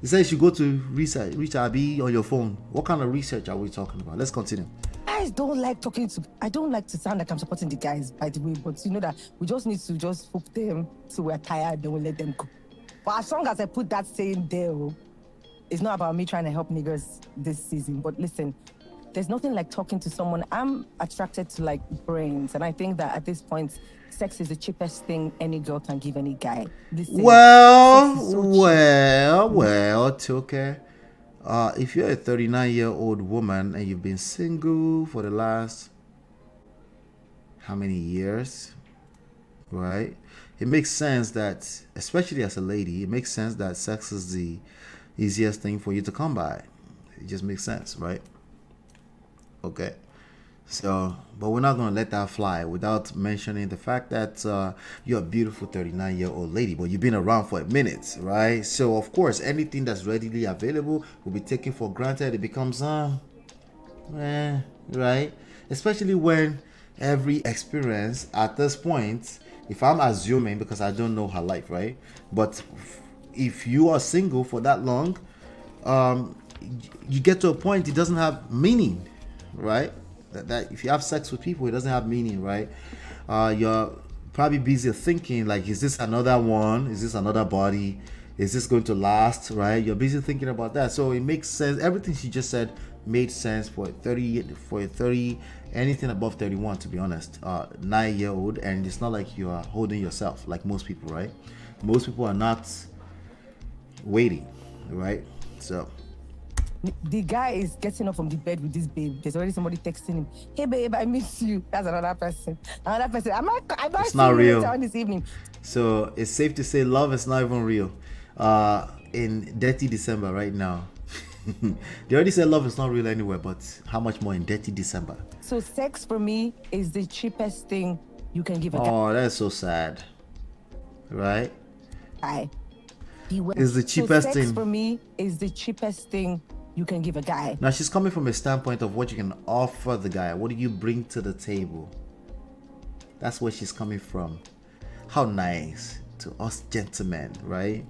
He said you should go to research Abi on your phone. What kind of research are we talking about? Let's continue. I don't like to sound like I'm supporting the guys, by the way, but you know that we just need to just hook them so we're tired, then we'll let them go. But as long as I put that saying there, it's not about me trying to help niggas this season. But listen, there's nothing like talking to someone. I'm attracted to like brains, and I think that at this point, sex is the cheapest thing any girl can give any guy. Listen, well, Toke. If you're a 39-year-old woman and you've been single for the last how many years, right? It makes sense that, especially as a lady, it makes sense that sex is the easiest thing for you to come by. It just makes sense, right? Okay. So, but we're not going to let that fly without mentioning the fact that you're a beautiful 39-year-old lady, but you've been around for a minute, right? So, of course, anything that's readily available will be taken for granted. It becomes, right? Especially when every experience at this point, if I'm assuming, because I don't know her life, right? But if you are single for that long, you get to a point it doesn't have meaning, right? That if you have sex with people, it doesn't have meaning, right? You're probably busy thinking like, is this another one? Is this another body? Is this going to last, right? You're busy thinking about that. So it makes sense. Everything she just said made sense for a 30, anything above 31, to be honest. 9-year-old, and it's not like you are holding yourself like most people, right? Most people are not waiting, right? So The guy is getting up from the bed with this babe. There's already somebody texting him. Hey babe, I miss you. That's another person. Another person. I might It's not real. later on this evening. So it's safe to say love is not even real. In Dirty December right now. They already said love is not real anywhere, but how much more in Dirty December? So sex for me is the cheapest thing you can give a guy. Oh, that's so sad. Right? Is the cheapest sex thing for me is the cheapest thing you can give a guy. Now she's coming from a standpoint of what you can offer the guy. What do you bring to the table? That's where she's coming from. How nice to us gentlemen, right?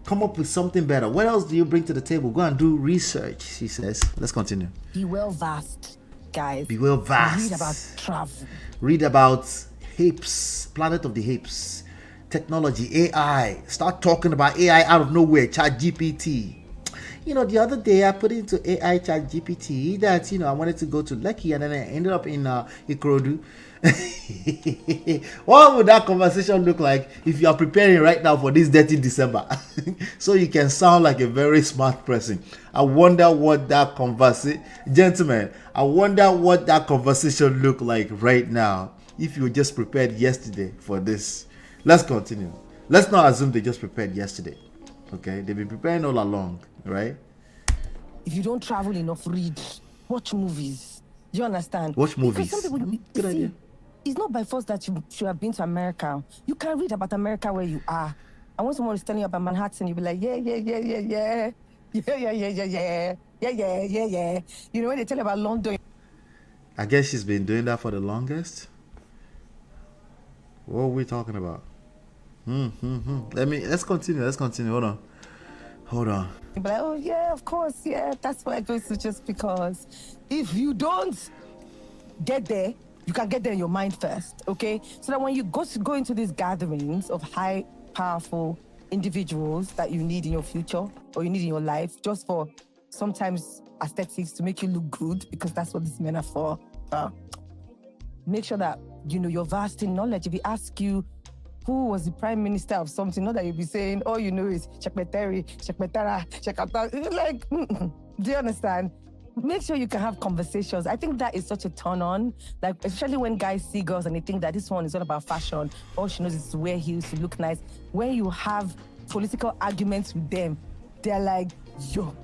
Come up with something better. What else do you bring to the table? Go and do research, she says. Let's continue. Be well vast, guys. Be well vast. Read about travel. Read about apes, planet of the apes, technology, AI. Start talking about AI out of nowhere, ChatGPT. You know, the other day I put into AI ChatGPT that, you know, I wanted to go to Lekki and then I ended up in Ikorodu. What would that conversation look like if you are preparing right now for this dirty December? So you can sound like a very smart person. I wonder what that conversation, gentlemen, I wonder what that conversation look like right now if you just prepared yesterday for this. Let's continue. Let's not assume they just prepared yesterday. Okay, they've been preparing all along, right? If you don't travel enough, read, watch movies. Do you understand? Watch movies. Because some people, Good idea. It's not by force that you should have been to America. You can read about America where you are. And when someone is telling you about Manhattan, you'll be like, yeah. You know, when they tell you about London. I guess she's been doing that for the longest. What are we talking about? Let's continue. Hold on. You'll be like, oh yeah, of course, yeah. That's why I go to, just because if you don't get there, you can get there in your mind first, okay? So that when you go into these gatherings of high, powerful individuals that you need in your future or you need in your life, just for sometimes aesthetics to make you look good, because that's what these men are for. Make sure that you know you're vast in knowledge. If he ask you who was the prime minister of something, not that you'll be saying, all you know is Chekmeteri, Chekmetara, Chekata. Like, do you understand? Make sure you can have conversations. I think that is such a turn on, like especially when guys see girls and they think that this one is all about fashion. All she knows is to wear heels, to look nice. When you have political arguments with them, they're like, yo,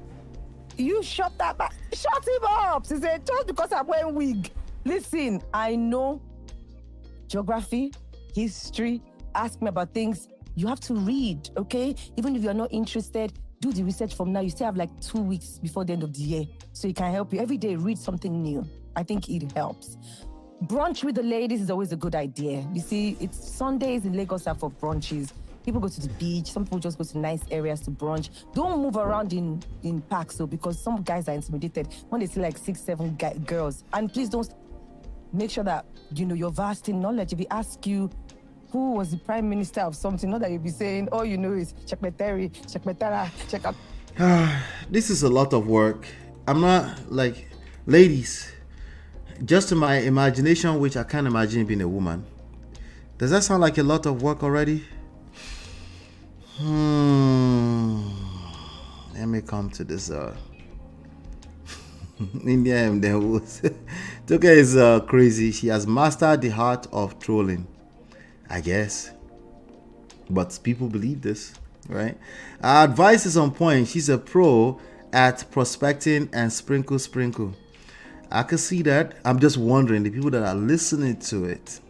you shut that back. Shut him up. She said, just because I'm wearing wig. Listen, I know geography, history, ask me about things. You have to read, okay? Even if you're not interested, do the research from now. You still have like 2 weeks before the end of the year. So it can help you. Every day, read something new. I think it helps. Brunch with the ladies is always a good idea. You see, it's Sundays in Lagos are for brunches. People go to the beach. Some people just go to nice areas to brunch. Don't move around in packs, though, because some guys are intimidated when they see like 6, 7 girls. And please don't, make sure that, you know, you're vast in knowledge. If he ask you who was the prime minister of something, not that you'll be saying, all you know is Chekmeteri, Chekmetara, Chekat. This is a lot of work. I'm not like, ladies, just in my imagination, which I can't imagine being a woman, does that sound like a lot of work already? Let me come to this. India and then was Toke is crazy. She has mastered the art of trolling, I guess. But people believe this, right? Our advice is on point. She's a pro at prospecting and sprinkle. I can see that. I'm just wondering, the people that are listening to it,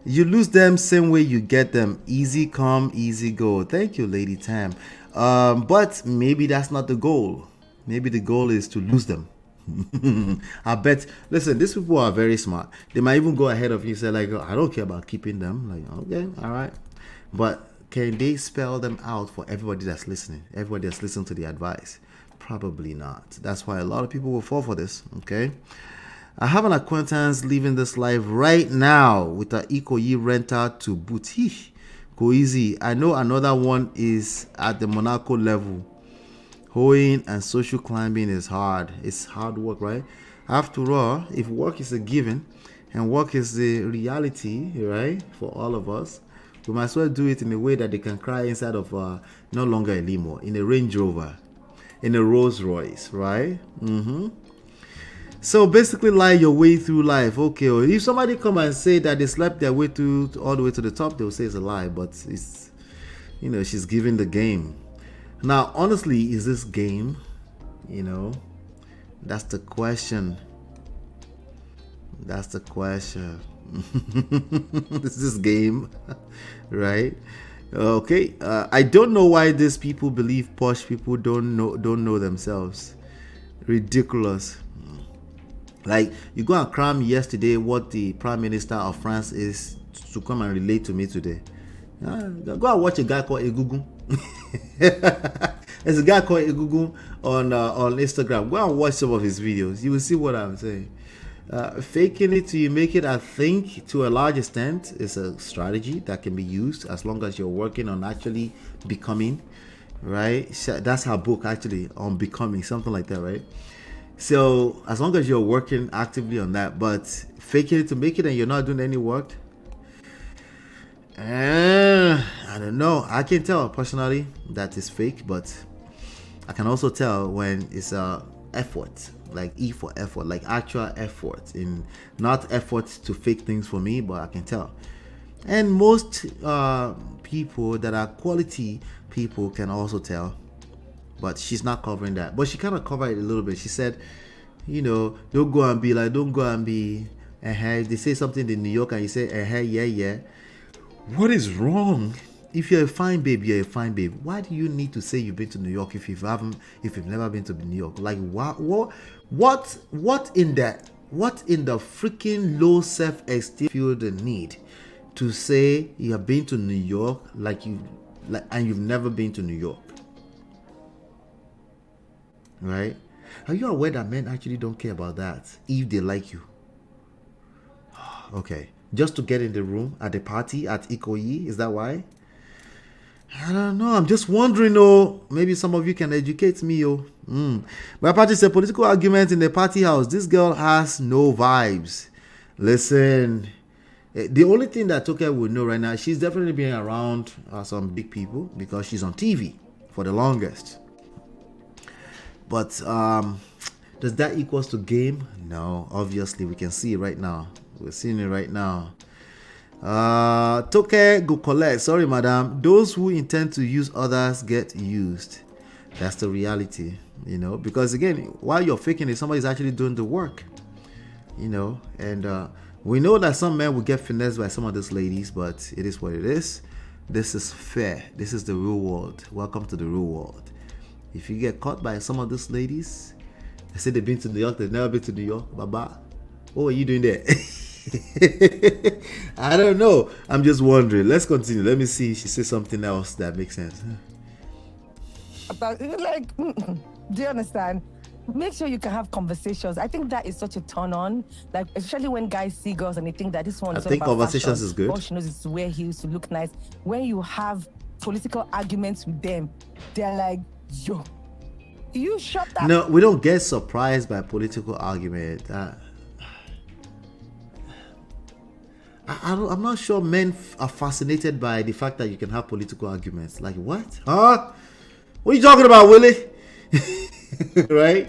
you lose them same way you get them. Easy come, easy go. Thank you, Lady Tam. But maybe that's not the goal. Maybe the goal is to lose them. I bet. Listen, these people are very smart. They might even go ahead of you and say, like, oh, I don't care about keeping them. Like, okay, all right. But can they spell them out for everybody that's listening? Everybody that's listening to the advice? Probably not. That's why a lot of people will fall for this, okay? I have an acquaintance living this life right now with an Ikoyi renter to boutique. Go easy. I know another one is at the Monaco level. Hoeing and social climbing is hard. It's hard work, right? After all, if work is a given and work is the reality, right, for all of us, we might as well do it in a way that they can cry inside of no longer a limo, in a Range Rover, in a Rolls Royce, right? So basically lie your way through life. Okay, or if somebody come and say that they slept their way through all the way to the top, they'll say it's a lie, but it's, you know, she's giving the game. Now honestly, is this game? You know, that's the question. That's the question. Is this game? Right? Okay. I don't know why these people believe posh people don't know themselves. Ridiculous. Like, you go and cram yesterday what the Prime Minister of France is to come and relate to me today. Go and watch a guy called Egungun. There's a guy called Egungun on Instagram. Go and watch some of his videos. You will see what I'm saying. Faking it till you make it, I think, to a large extent, is a strategy that can be used as long as you're working on actually becoming, right? That's her book, actually, on becoming, something like that, right? So as long as you're working actively on that, but faking it to make it and you're not doing any work, I don't know. I can tell personally that is fake, but I can also tell when it's effort, like E for effort, like actual effort, in not effort to fake things for me, but I can tell. And most people that are quality people can also tell, but she's not covering that. But she kind of covered it a little bit. She said, you know, don't go and be like, if they say something in New York and you say yeah. What is wrong? If you're a fine babe, you're a fine babe. Why do you need to say you've been to New York if you've never been to New York? Like, what in the freaking low self-esteem feel the need to say you have been to New York and you've never been to New York? Right? Are you aware that men actually don't care about that if they like you? Okay. Just to get in the room at the party at Ikoyi, is that why? I don't know. I'm just wondering, maybe some of you can educate me, My party said political argument in the party house. This girl has no vibes. Listen, the only thing that Toke would know right now, she's definitely been around some big people because she's on TV for the longest. But does that equals to game? No, obviously we can see it right now. We're seeing it right now. Toke go collect. Sorry, madam. Those who intend to use others get used. That's the reality, because again, while you're faking it, somebody's actually doing the work, and we know that some men will get finessed by some of these ladies, but it is what it is. This is fair. This is the real world. Welcome to the real world. If you get caught by some of these ladies, they say they've been to New York, they've never been to New York, baba, what are you doing there? I don't know. I'm just wondering. Let's continue. Let me see if she says something else that makes sense. About, do you understand? Make sure you can have conversations. I think that is such a turn on, like especially when guys see girls and they think that this one is I think about conversations fashion. is good. All she knows is to wear heels, to look nice. When you have political arguments with them, they're like, yo, you shut that. No, we don't get surprised by political argument. I'm not sure men are fascinated by the fact that you can have political arguments. Like, what? Huh? What are you talking about, Willie? Right?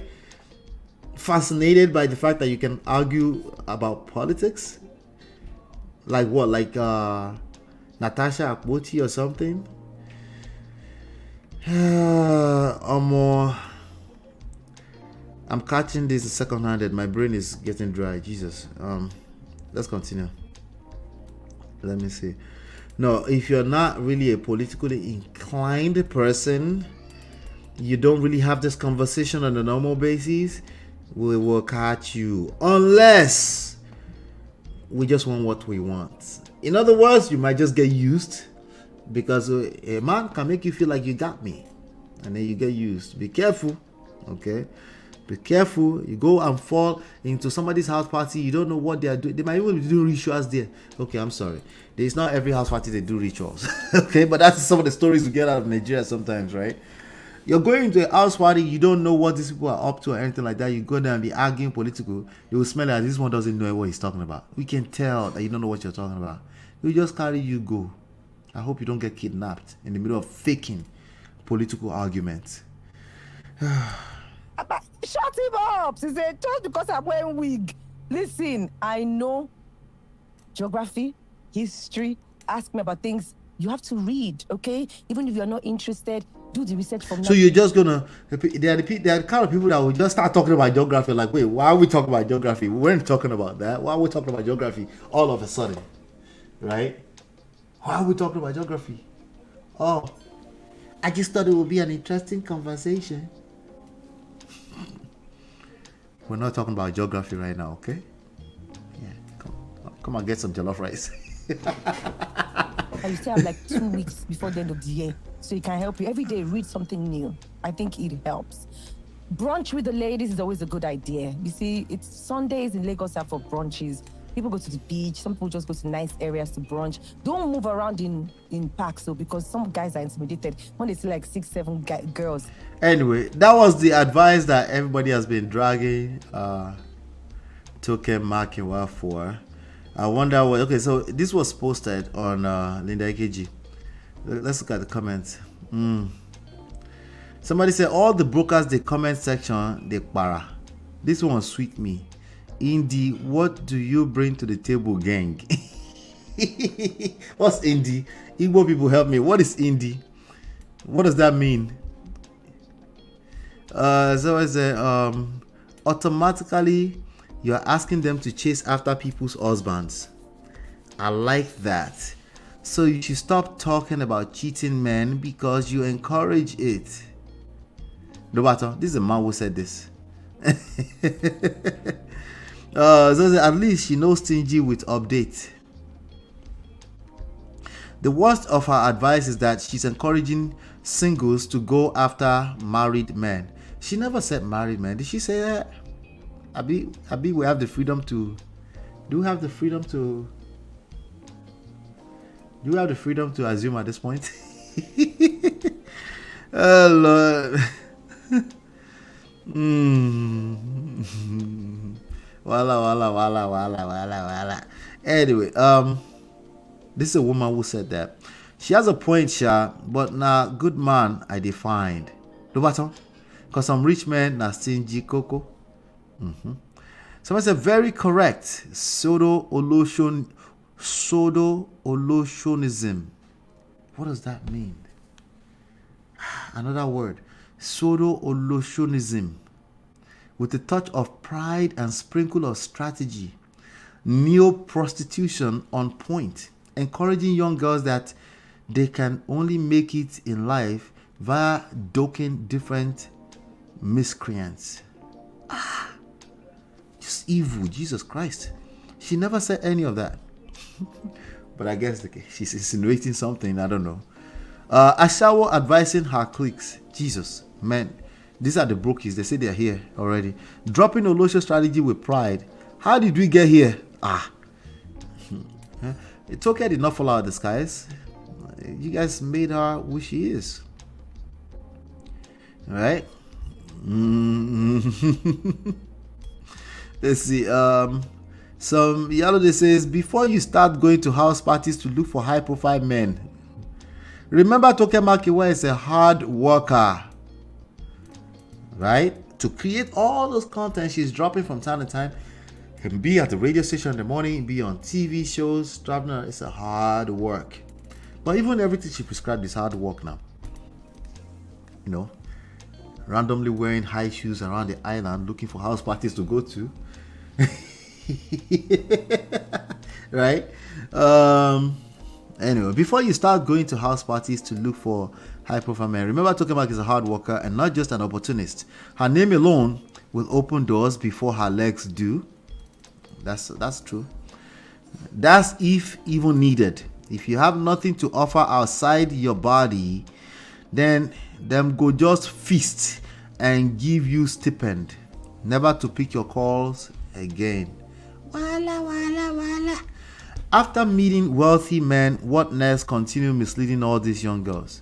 Fascinated by the fact that you can argue about politics? Like what? Like Natasha Akpoti or something? I'm catching this second-handed. My brain is getting dry. Jesus. Let's continue. Let me see. No, if you're not really a politically inclined person, you don't really have this conversation on a normal basis, we will catch you. Unless we just want what we want. In other words, you might just get used because a man can make you feel like you got me. And then you get used. Be careful. Okay? Be careful. You go and fall into somebody's house party. You don't know what they are doing. They might even do rituals there. Okay, I'm sorry. It's not every house party they do rituals. Okay, but that's some of the stories we get out of Nigeria sometimes, right? You're going into a house party. You don't know what these people are up to or anything like that. You go there and be arguing political. They will smell like this one doesn't know what he's talking about. We can tell that you don't know what you're talking about. We just carry you go. I hope you don't get kidnapped in the middle of faking political arguments. Shut him up. He said, just because I'm wearing wig. Listen, I know geography, history, ask me about things. You have to read, okay? Even if you're not interested, do the research from So you're just gonna, there are the kind of people that will just start talking about geography, like, wait, why are we talking about geography? We weren't talking about that. Why are we talking about geography all of a sudden? Right? Why are we talking about geography? Oh, I just thought it would be an interesting conversation. We're not talking about geography right now, okay? Yeah, come on, get some jollof rice. And you still have like 2 weeks before the end of the year, so it can help you every day. Read something new. I think it helps. Brunch with the ladies is always a good idea. You see, it's Sundays in Lagos are for brunches. People go to the beach. Some people just go to nice areas to brunch. Don't move around in packs, though, because some guys are intimidated when they see like 6, 7 girls. Anyway, that was the advice that everybody has been dragging Toke Makinwa for. I wonder what. Okay, so this was posted on Linda AKG. Let's look at the comments. Somebody said all the brokers, the comment section, they para. This one sweet me. Indie, what do you bring to the table, gang? What's indie? Igbo people, help me. What is indie? What does that mean? So I say automatically you're asking them to chase after people's husbands. I like that. So you should stop talking about cheating men because you encourage it. Roberto, this is a man who said this. So at least she knows stingy with update. The worst of her advice is that she's encouraging singles to go after married men. She never said married men. Did she say that? Abi, we have the freedom to. Do we have the freedom to? Do we have the freedom to assume at this point? Oh Lord. Wala. Anyway, this is a woman who said that. She has a point, Sha, but nah, good man, I defined. Because some rich men na stingy coco. Someone said very correct. Pseudo-Oloshonism. What does that mean? Another word. Pseudo-Oloshonism. With a touch of pride and sprinkle of strategy. Neo-prostitution on point. Encouraging young girls that they can only make it in life via doking different miscreants. Just evil, Jesus Christ. She never said any of that. But I guess she's insinuating something, I don't know. Ashawo advising her cliques. Jesus, man, these are the brookies. They say they're here already. Dropping Olosho strategy with pride. How did we get here? Toke did not fall out of the skies. You guys made her who she is. Alright? Let's see. Some Yalode says, before you start going to house parties to look for high profile men, remember Toke Makinwa is a hard worker. Right? To create all those content she's dropping from time to time. Can be at the radio station in the morning, be on TV shows, traveling. It's a hard work. But even everything she prescribed is hard work now. You know, randomly wearing high shoes around the island looking for house parties to go to. Right? Anyway, before you start going to house parties to look for high profile men, remember Toke Makinwa is a hard worker and not just an opportunist. Her name alone will open doors before her legs do. That's true. That's if even needed. If you have nothing to offer outside your body, then them go just feast and give you stipend, never to pick your calls again. Wala. After meeting wealthy men, what next? Continue misleading all these young girls.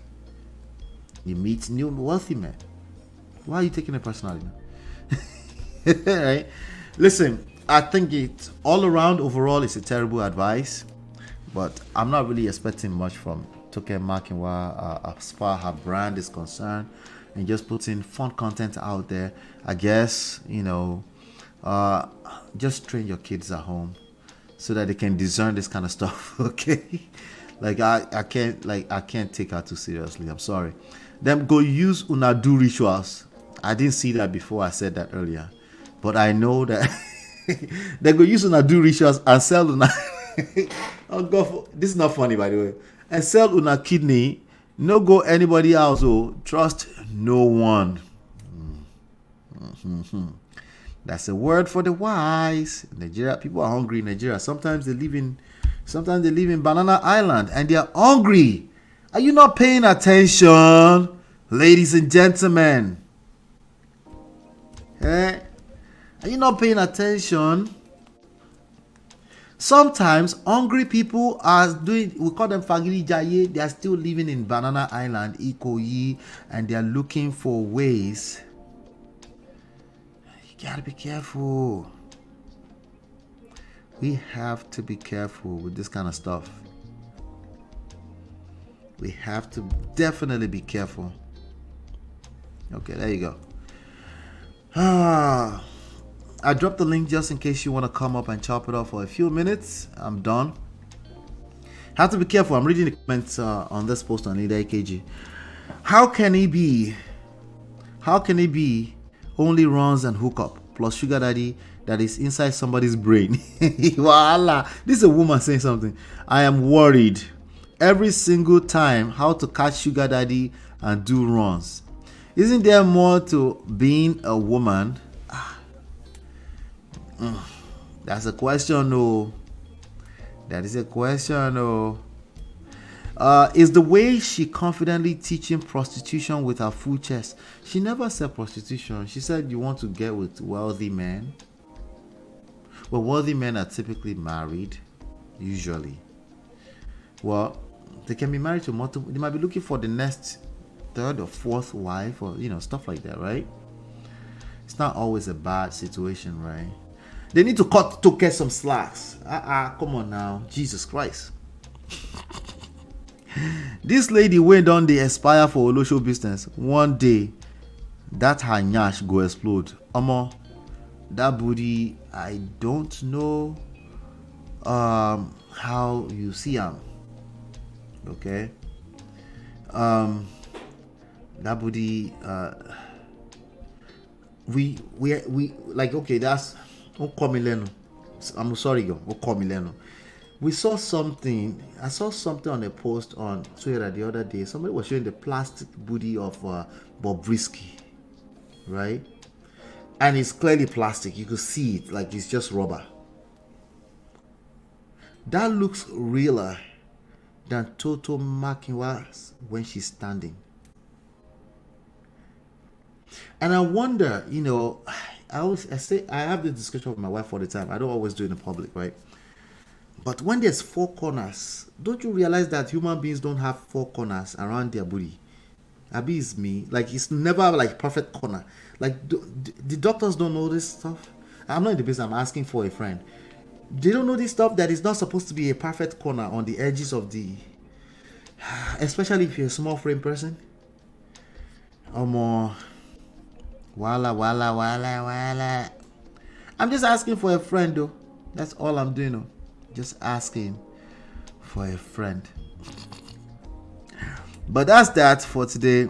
You meet new wealthy men. Why are you taking it personally? Right? Listen, I think it all around overall is a terrible advice, but I'm not really expecting much from Toke Makinwa as far as her brand is concerned, and just putting fun content out there. I guess, you know, just train your kids at home so that they can discern this kind of stuff. Okay, like I can't take her too seriously. I'm sorry. Them go use unadu rituals. I didn't see that before. I said that earlier, but I know that they go use unadu rituals and sell una. Oh God, this is not funny, by the way. And sell una kidney. No go anybody else. Oh, trust no one. That's a word for the wise. Nigeria, people are hungry in Nigeria. Sometimes they live in Banana Island and they are hungry. Are you not paying attention, ladies and gentlemen? Eh? Are you not paying attention? Sometimes hungry people are doing, we call them Fagiri Jaye, they are still living in Banana Island, Ikoyi, and they are looking for ways. You gotta be careful. We have to be careful with this kind of stuff. We have to definitely be careful. Okay, there you go. I dropped the link just in case you want to come up and chop it off for a few minutes. I'm done. Have to be careful. I'm reading the comments on this post on Leader AKG. How can he be only runs and hookup plus sugar daddy that is inside somebody's brain? Voila. This is a woman saying something. I am worried every single time how to catch sugar daddy and do runs. Isn't there more to being a woman? That's a question, no. That is a question, no. Is the way she confidently teaching prostitution with her full chest? She never said prostitution. She said you want to get with wealthy men. Well, wealthy men are typically married, usually. Well, they can be married to multiple. They might be looking for the next third or fourth wife, or stuff like that, right? It's not always a bad situation, right? They need to cut to get some slacks. Come on now, Jesus Christ. This lady went on the aspire for Olosho business. One day, that her nyash go explode. That booty, I don't know how you see him. Okay. That booty, we like, okay, that's I'm sorry, yo. We saw something. I saw something on a post on Twitter the other day. Somebody was showing the plastic booty of Bobrisky, right? And it's clearly plastic. You could see it like it's just rubber. That looks realer than Toke Makinwa'S when she's standing. And I wonder, I have this discussion with my wife all the time. I don't always do it in public, right? But when there's four corners, don't you realize that human beings don't have four corners around their body? Abi is me. Like, it's never like perfect corner. Like, the doctors don't know this stuff. I'm not in the business. I'm asking for a friend. They don't know this stuff, that is not supposed to be a perfect corner on the edges of the, especially if you're a small frame person. Wala. I'm just asking for a friend, though. That's all I'm doing, though. Just asking for a friend. But that's that for today.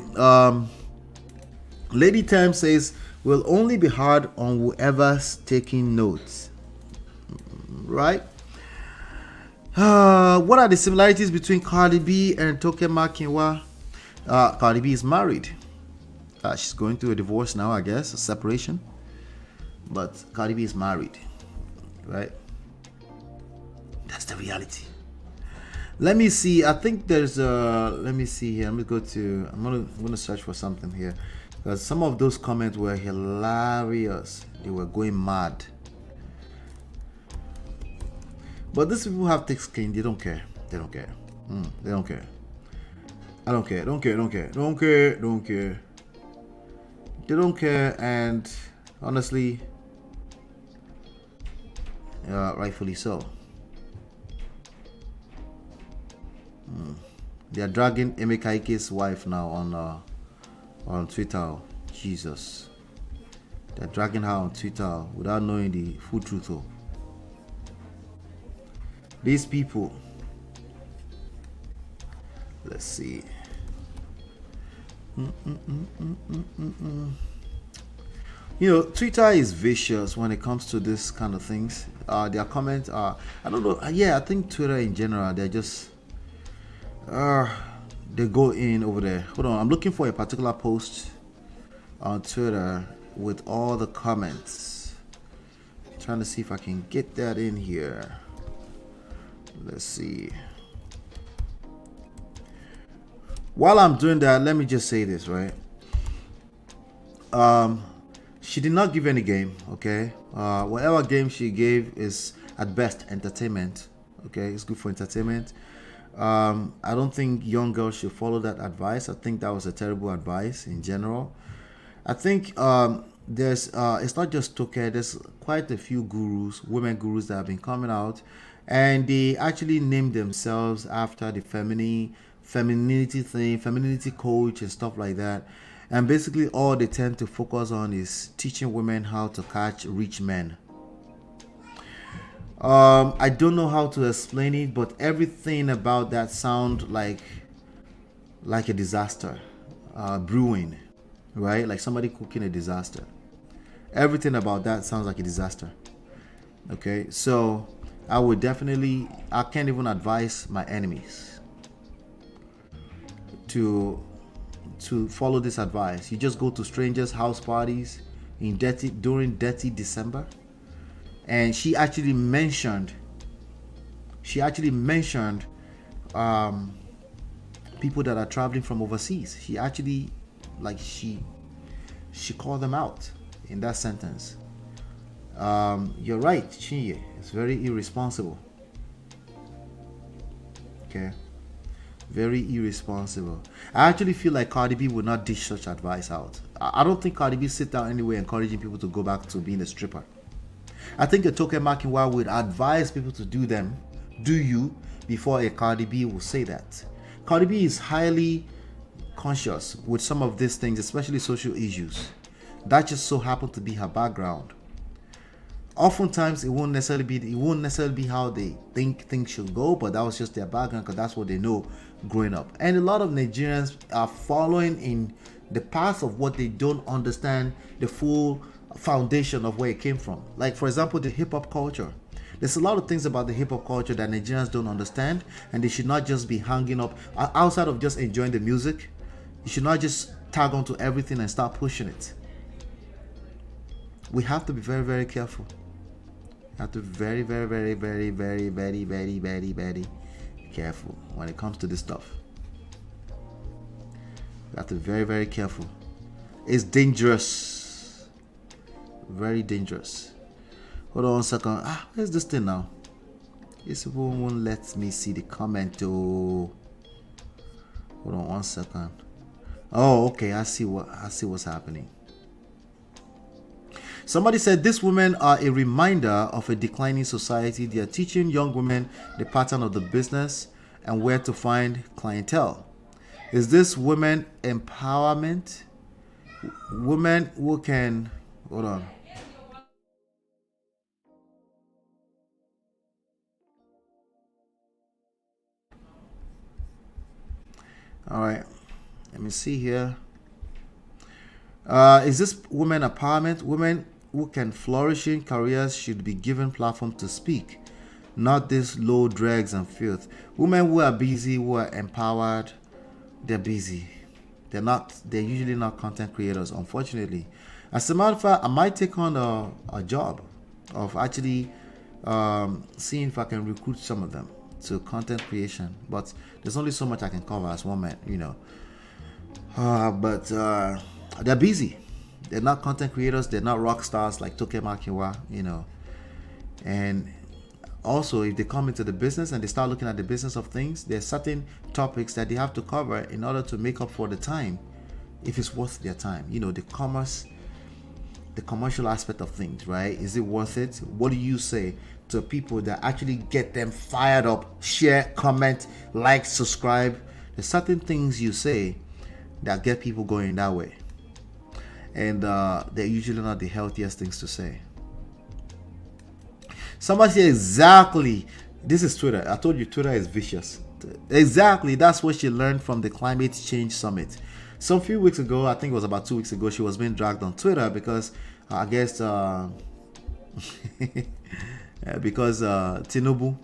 Lady Time says, will only be hard on whoever's taking notes. Right? What are the similarities between Cardi B and Toke Makinwa? Cardi B is married. She's going through a divorce now, I guess, a separation. But Cardi B is married, right? That's the reality. Let me see. I think there's let me see here. I'm gonna search for something here, because some of those comments were hilarious. They were going mad. But these people have thick skin. They don't care. They don't care. They don't care. I don't care. Don't care. They don't care, and honestly, rightfully so. They are dragging KEKE's wife now on Twitter. Jesus. They're dragging her on Twitter without knowing the full truth. These people. Let's see. You know, Twitter is vicious when it comes to this kind of things. Their comments are, I don't know. Yeah, I think Twitter in general, they're just, they go in over there. Hold on, I'm looking for a particular post on Twitter with all the comments. Trying to see if I can get that in here. Let's see. While I'm doing that, let me just say this, right? She did not give any game, okay? Whatever game she gave is at best entertainment, okay? It's good for entertainment. I don't think young girls should follow that advice. I think that was a terrible advice in general. I think there's it's not just Toke. There's quite a few gurus, women gurus that have been coming out, and they actually named themselves after the femininity thing, femininity coach and stuff like that. And basically all they tend to focus on is teaching women how to catch rich men. I don't know how to explain it, but everything about that sound like a disaster brewing, right? Like somebody cooking a disaster. Everything about that sounds like a disaster. Okay, so I can't even advise my enemies to follow this advice. You just go to strangers' house parties during dirty December, and she actually mentioned people that are traveling from overseas. She actually she called them out in that sentence. You're right, Chinye. It's very irresponsible. Okay. Very irresponsible. I actually feel like Cardi B would not dish such advice out. I don't think Cardi B sit down anyway encouraging people to go back to being a stripper. I think a Toke Makinwa would advise people to do you, before a Cardi B will say that. Cardi B is highly conscious with some of these things, especially social issues. That just so happened to be her background. Oftentimes it won't necessarily be how they think things should go, but that was just their background because that's what they know growing up. And a lot of Nigerians are following in the path of what they don't understand the full foundation of where it came from. Like, for example, the hip-hop culture. There's a lot of things about the hip-hop culture that Nigerians don't understand, and they should not just be hanging up outside of just enjoying the music. You should not just tag onto everything and start pushing it. We have to be very, very careful. You have to be very, very, very, very, very, very, very, very, very careful when it comes to this stuff. You have to be very, very careful. It's dangerous. Very dangerous. Hold on 1 second. Where's this thing now? This one won't let me see the comment. Oh, hold on 1 second. Oh, okay. I see what's happening. Somebody said these women are a reminder of a declining society. They are teaching young women the pattern of the business and where to find clientele. Is this women empowerment? Women who can, hold on. All right, let me see here. Is this women empowerment? Women who can flourish in careers should be given platform to speak, not this low dregs and filth. Women who are busy, who are empowered, they're busy. They're usually not content creators, unfortunately. As a matter of fact, I might take on a job of actually seeing if I can recruit some of them to content creation, but there's only so much I can cover as women, you know. But they're busy. They're not content creators. They're not rock stars like Toke Makinwa, you know. And also, if they come into the business and they start looking at the business of things, there's certain topics that they have to cover in order to make up for the time, if it's worth their time. You know, the commercial aspect of things, right? Is it worth it? What do you say to people that actually get them fired up? Share, comment, like, subscribe. There's certain things you say that get people going that way, and they're usually not the healthiest things to say. Somebody said exactly. This is Twitter. I told you Twitter is vicious. Exactly. That's what she learned from the climate change summit. Some few weeks ago, I think it was about 2 weeks ago, she was being dragged on Twitter because I guess because Tinubu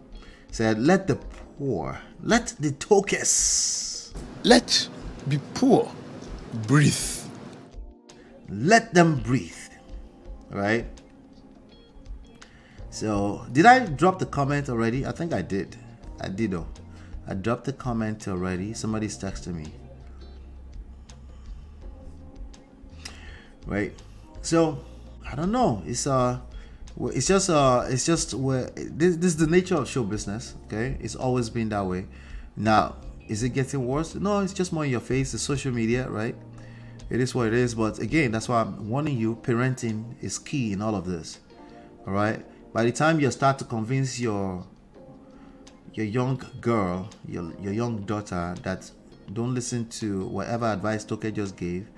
said, "Let the poor, let the tokes, let the poor breathe. Let them breathe." Right? So, did I drop the comment already? I think I did. I did though. I dropped the comment already. Somebody's texting me. Right? So, I don't know. It's just where this is the nature of show business. Okay, it's always been that way. Now, is it getting worse? No, it's just more in your face. The social media, right? It is what it is. But again, that's why I'm warning you. Parenting is key in all of this. All right. By the time you start to convince your young girl, your young daughter that don't listen to whatever advice Toke just gave,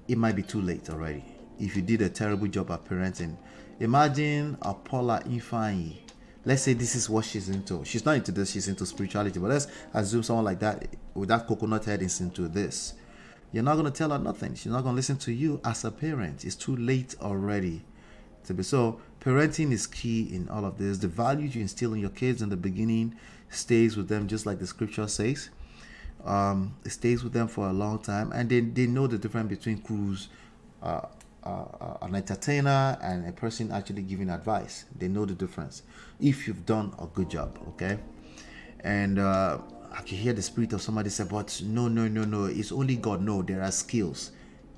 it might be too late already. If you did a terrible job at parenting. Imagine a Paula Ifeanyi. Let's say this is what she's into. She's not into this, she's into spirituality. But let's assume someone like that with that coconut head is into this. You're not going to tell her nothing. She's not going to listen to you as a parent. It's too late already. So parenting is key in all of this. The values you instill in your kids in the beginning stays with them, just like the scripture says. It stays with them for a long time, and they know the difference between cruise, an entertainer and a person actually giving advice. They know the difference if you've done a good job. Okay. And I can hear the spirit of somebody say, but no, it's only God. No, there are skills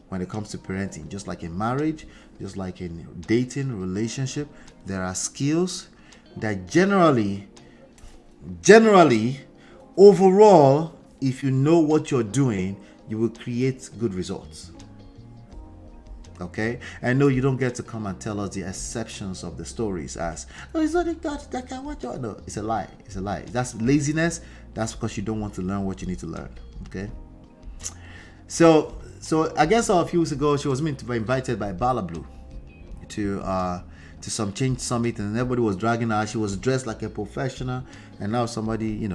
when it comes to parenting, just like in marriage, just like in dating, relationship. There are skills that generally overall, if you know what you're doing, you will create good results. Okay? And no, you don't get to come and tell us the exceptions of the stories as, oh, it's only God that can watch out. No, it's a lie. It's a lie. That's laziness. That's because you don't want to learn what you need to learn. Okay? So I guess a few weeks ago, she was meant to be invited by Bala Blue to some change summit, and everybody was dragging her. She was dressed like a professional, and now somebody,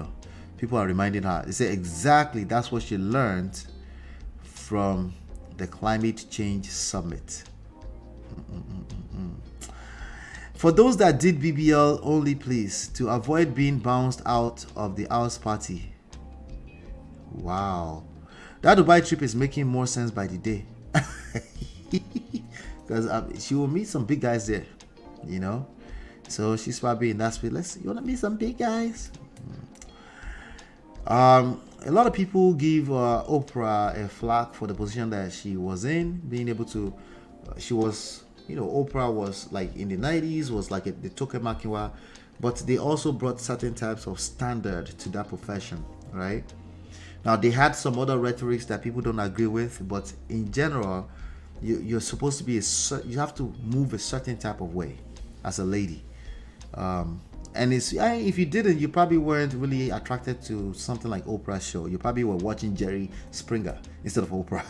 people are reminding her. They say exactly that's what she learned from the climate change summit. For those that did BBL only, please, to avoid being bounced out of the house party. Wow. That Dubai trip is making more sense by the day. Because she will meet some big guys there, So she's probably in that space. You want to meet some big guys? A lot of people give Oprah a flack for the position that she was in, being able to. She was, Oprah was like in the 90s, was like the Toke Makinwa, but they also brought certain types of standard to that profession, right? Now, they had some other rhetorics that people don't agree with, but in general, you're supposed to be, you have to move a certain type of way as a lady. And if you didn't, you probably weren't really attracted to something like Oprah's show. You probably were watching Jerry Springer instead of Oprah.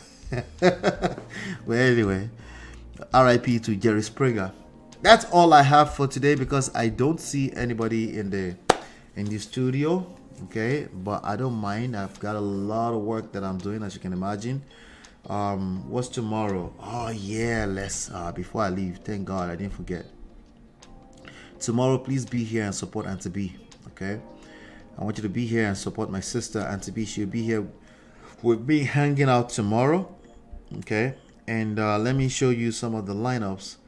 Well, anyway, RIP to Jerry Springer. That's all I have for today because I don't see anybody in the studio. Okay, but I don't mind. I've got a lot of work that I'm doing, as you can imagine. What's tomorrow? Oh yeah, let's before I leave, thank God I didn't forget. Tomorrow, please be here and support Auntie B. Okay, I want you to be here and support my sister Auntie B. She'll be here with me hanging out tomorrow. Okay, and let me show you some of the lineups.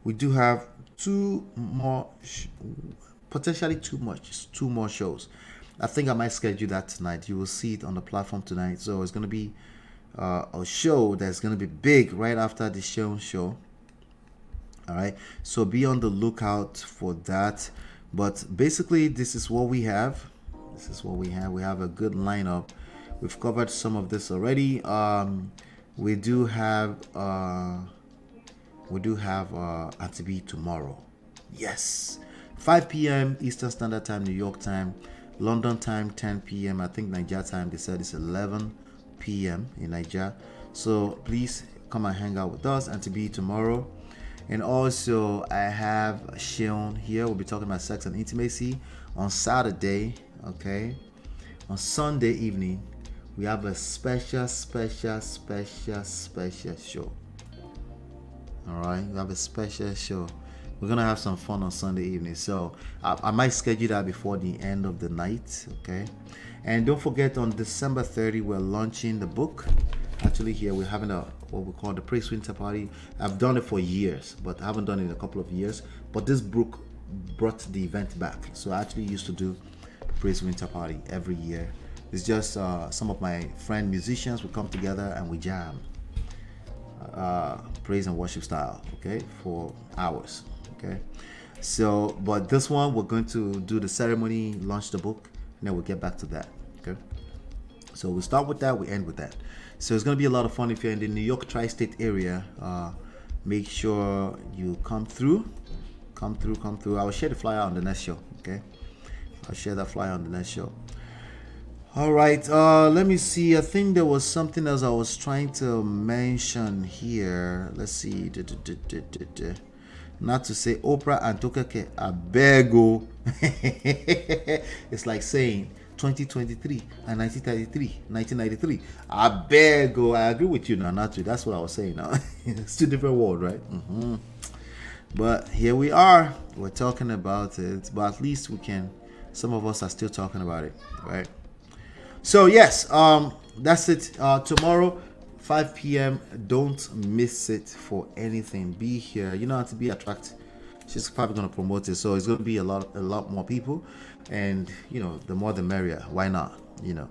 We do have potentially two more shows. I think I might schedule that tonight. You will see it on the platform tonight. So it's going to be a show that's going to be big right after the show. All right. So be on the lookout for that. But basically, this is what we have. We have a good lineup. We've covered some of this already. We do have Auntie tomorrow. Yes. 5 p.m. Eastern Standard Time, New York time. London time 10 p.m. I think Nigeria time they said it's 11 p.m. in Nigeria. So please come and hang out with us, and to be tomorrow. And also I have Shion here. We'll be talking about sex and intimacy on Saturday. Okay, on Sunday evening we have a special show. All right, we have a special show. We're gonna have some fun on Sunday evening, so I might schedule that before the end of the night. Okay, and don't forget, on December 30 we're launching the book. Actually, here we're having what we call the Praise Winter Party. I've done it for years, but I haven't done it in a couple of years. But this book brought the event back. So I actually used to do Praise Winter Party every year. It's just some of my friend musicians will come together and we jam, praise and worship style, okay, for hours. Okay, so but this one we're going to do the ceremony, launch the book, and then we'll get back to that. Okay, so we'll start with that, we end with that. So it's going to be a lot of fun. If you're in the New York tri-state area, make sure you come through. I will share the flyer on the next show. Okay, I'll share that flyer on the next show. All right, let me see. I think there was something else I was trying to mention here. Let's see. Not to say Oprah and Toke are bego. It's like saying 2023 and 1993. I bego. I agree with you now, not to. That's what I was saying now. It's two different words, right? But here we are. We're talking about it, but at least we can. Some of us are still talking about it, right? So yes, that's it. Tomorrow 5 p.m. Don't miss it for anything. Be here. You know how to be attractive. She's probably going to promote it, so it's going to be a lot more people, and you know, the more the merrier. Why not? You know.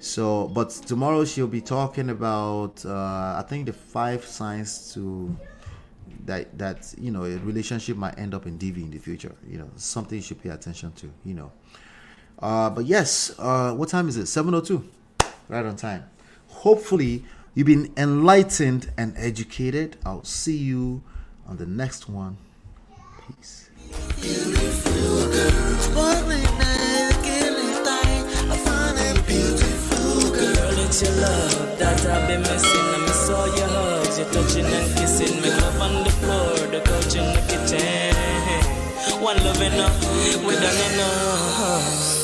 So, but tomorrow she'll be talking about I think the 5 signs to that you know, a relationship might end up in DV in the future. You know, something you should pay attention to. You know. But yes, what time is it? 7:02. Right on time. Hopefully you've been enlightened and educated. I'll see you on the next one. Peace. Beautiful girl, sparkling night, killing time. I find a beautiful girl. It's your love that I've been missing. I miss all your hugs, your touching and kissing. Make love on the floor, the couch in the kitchen. One love enough, we done enough.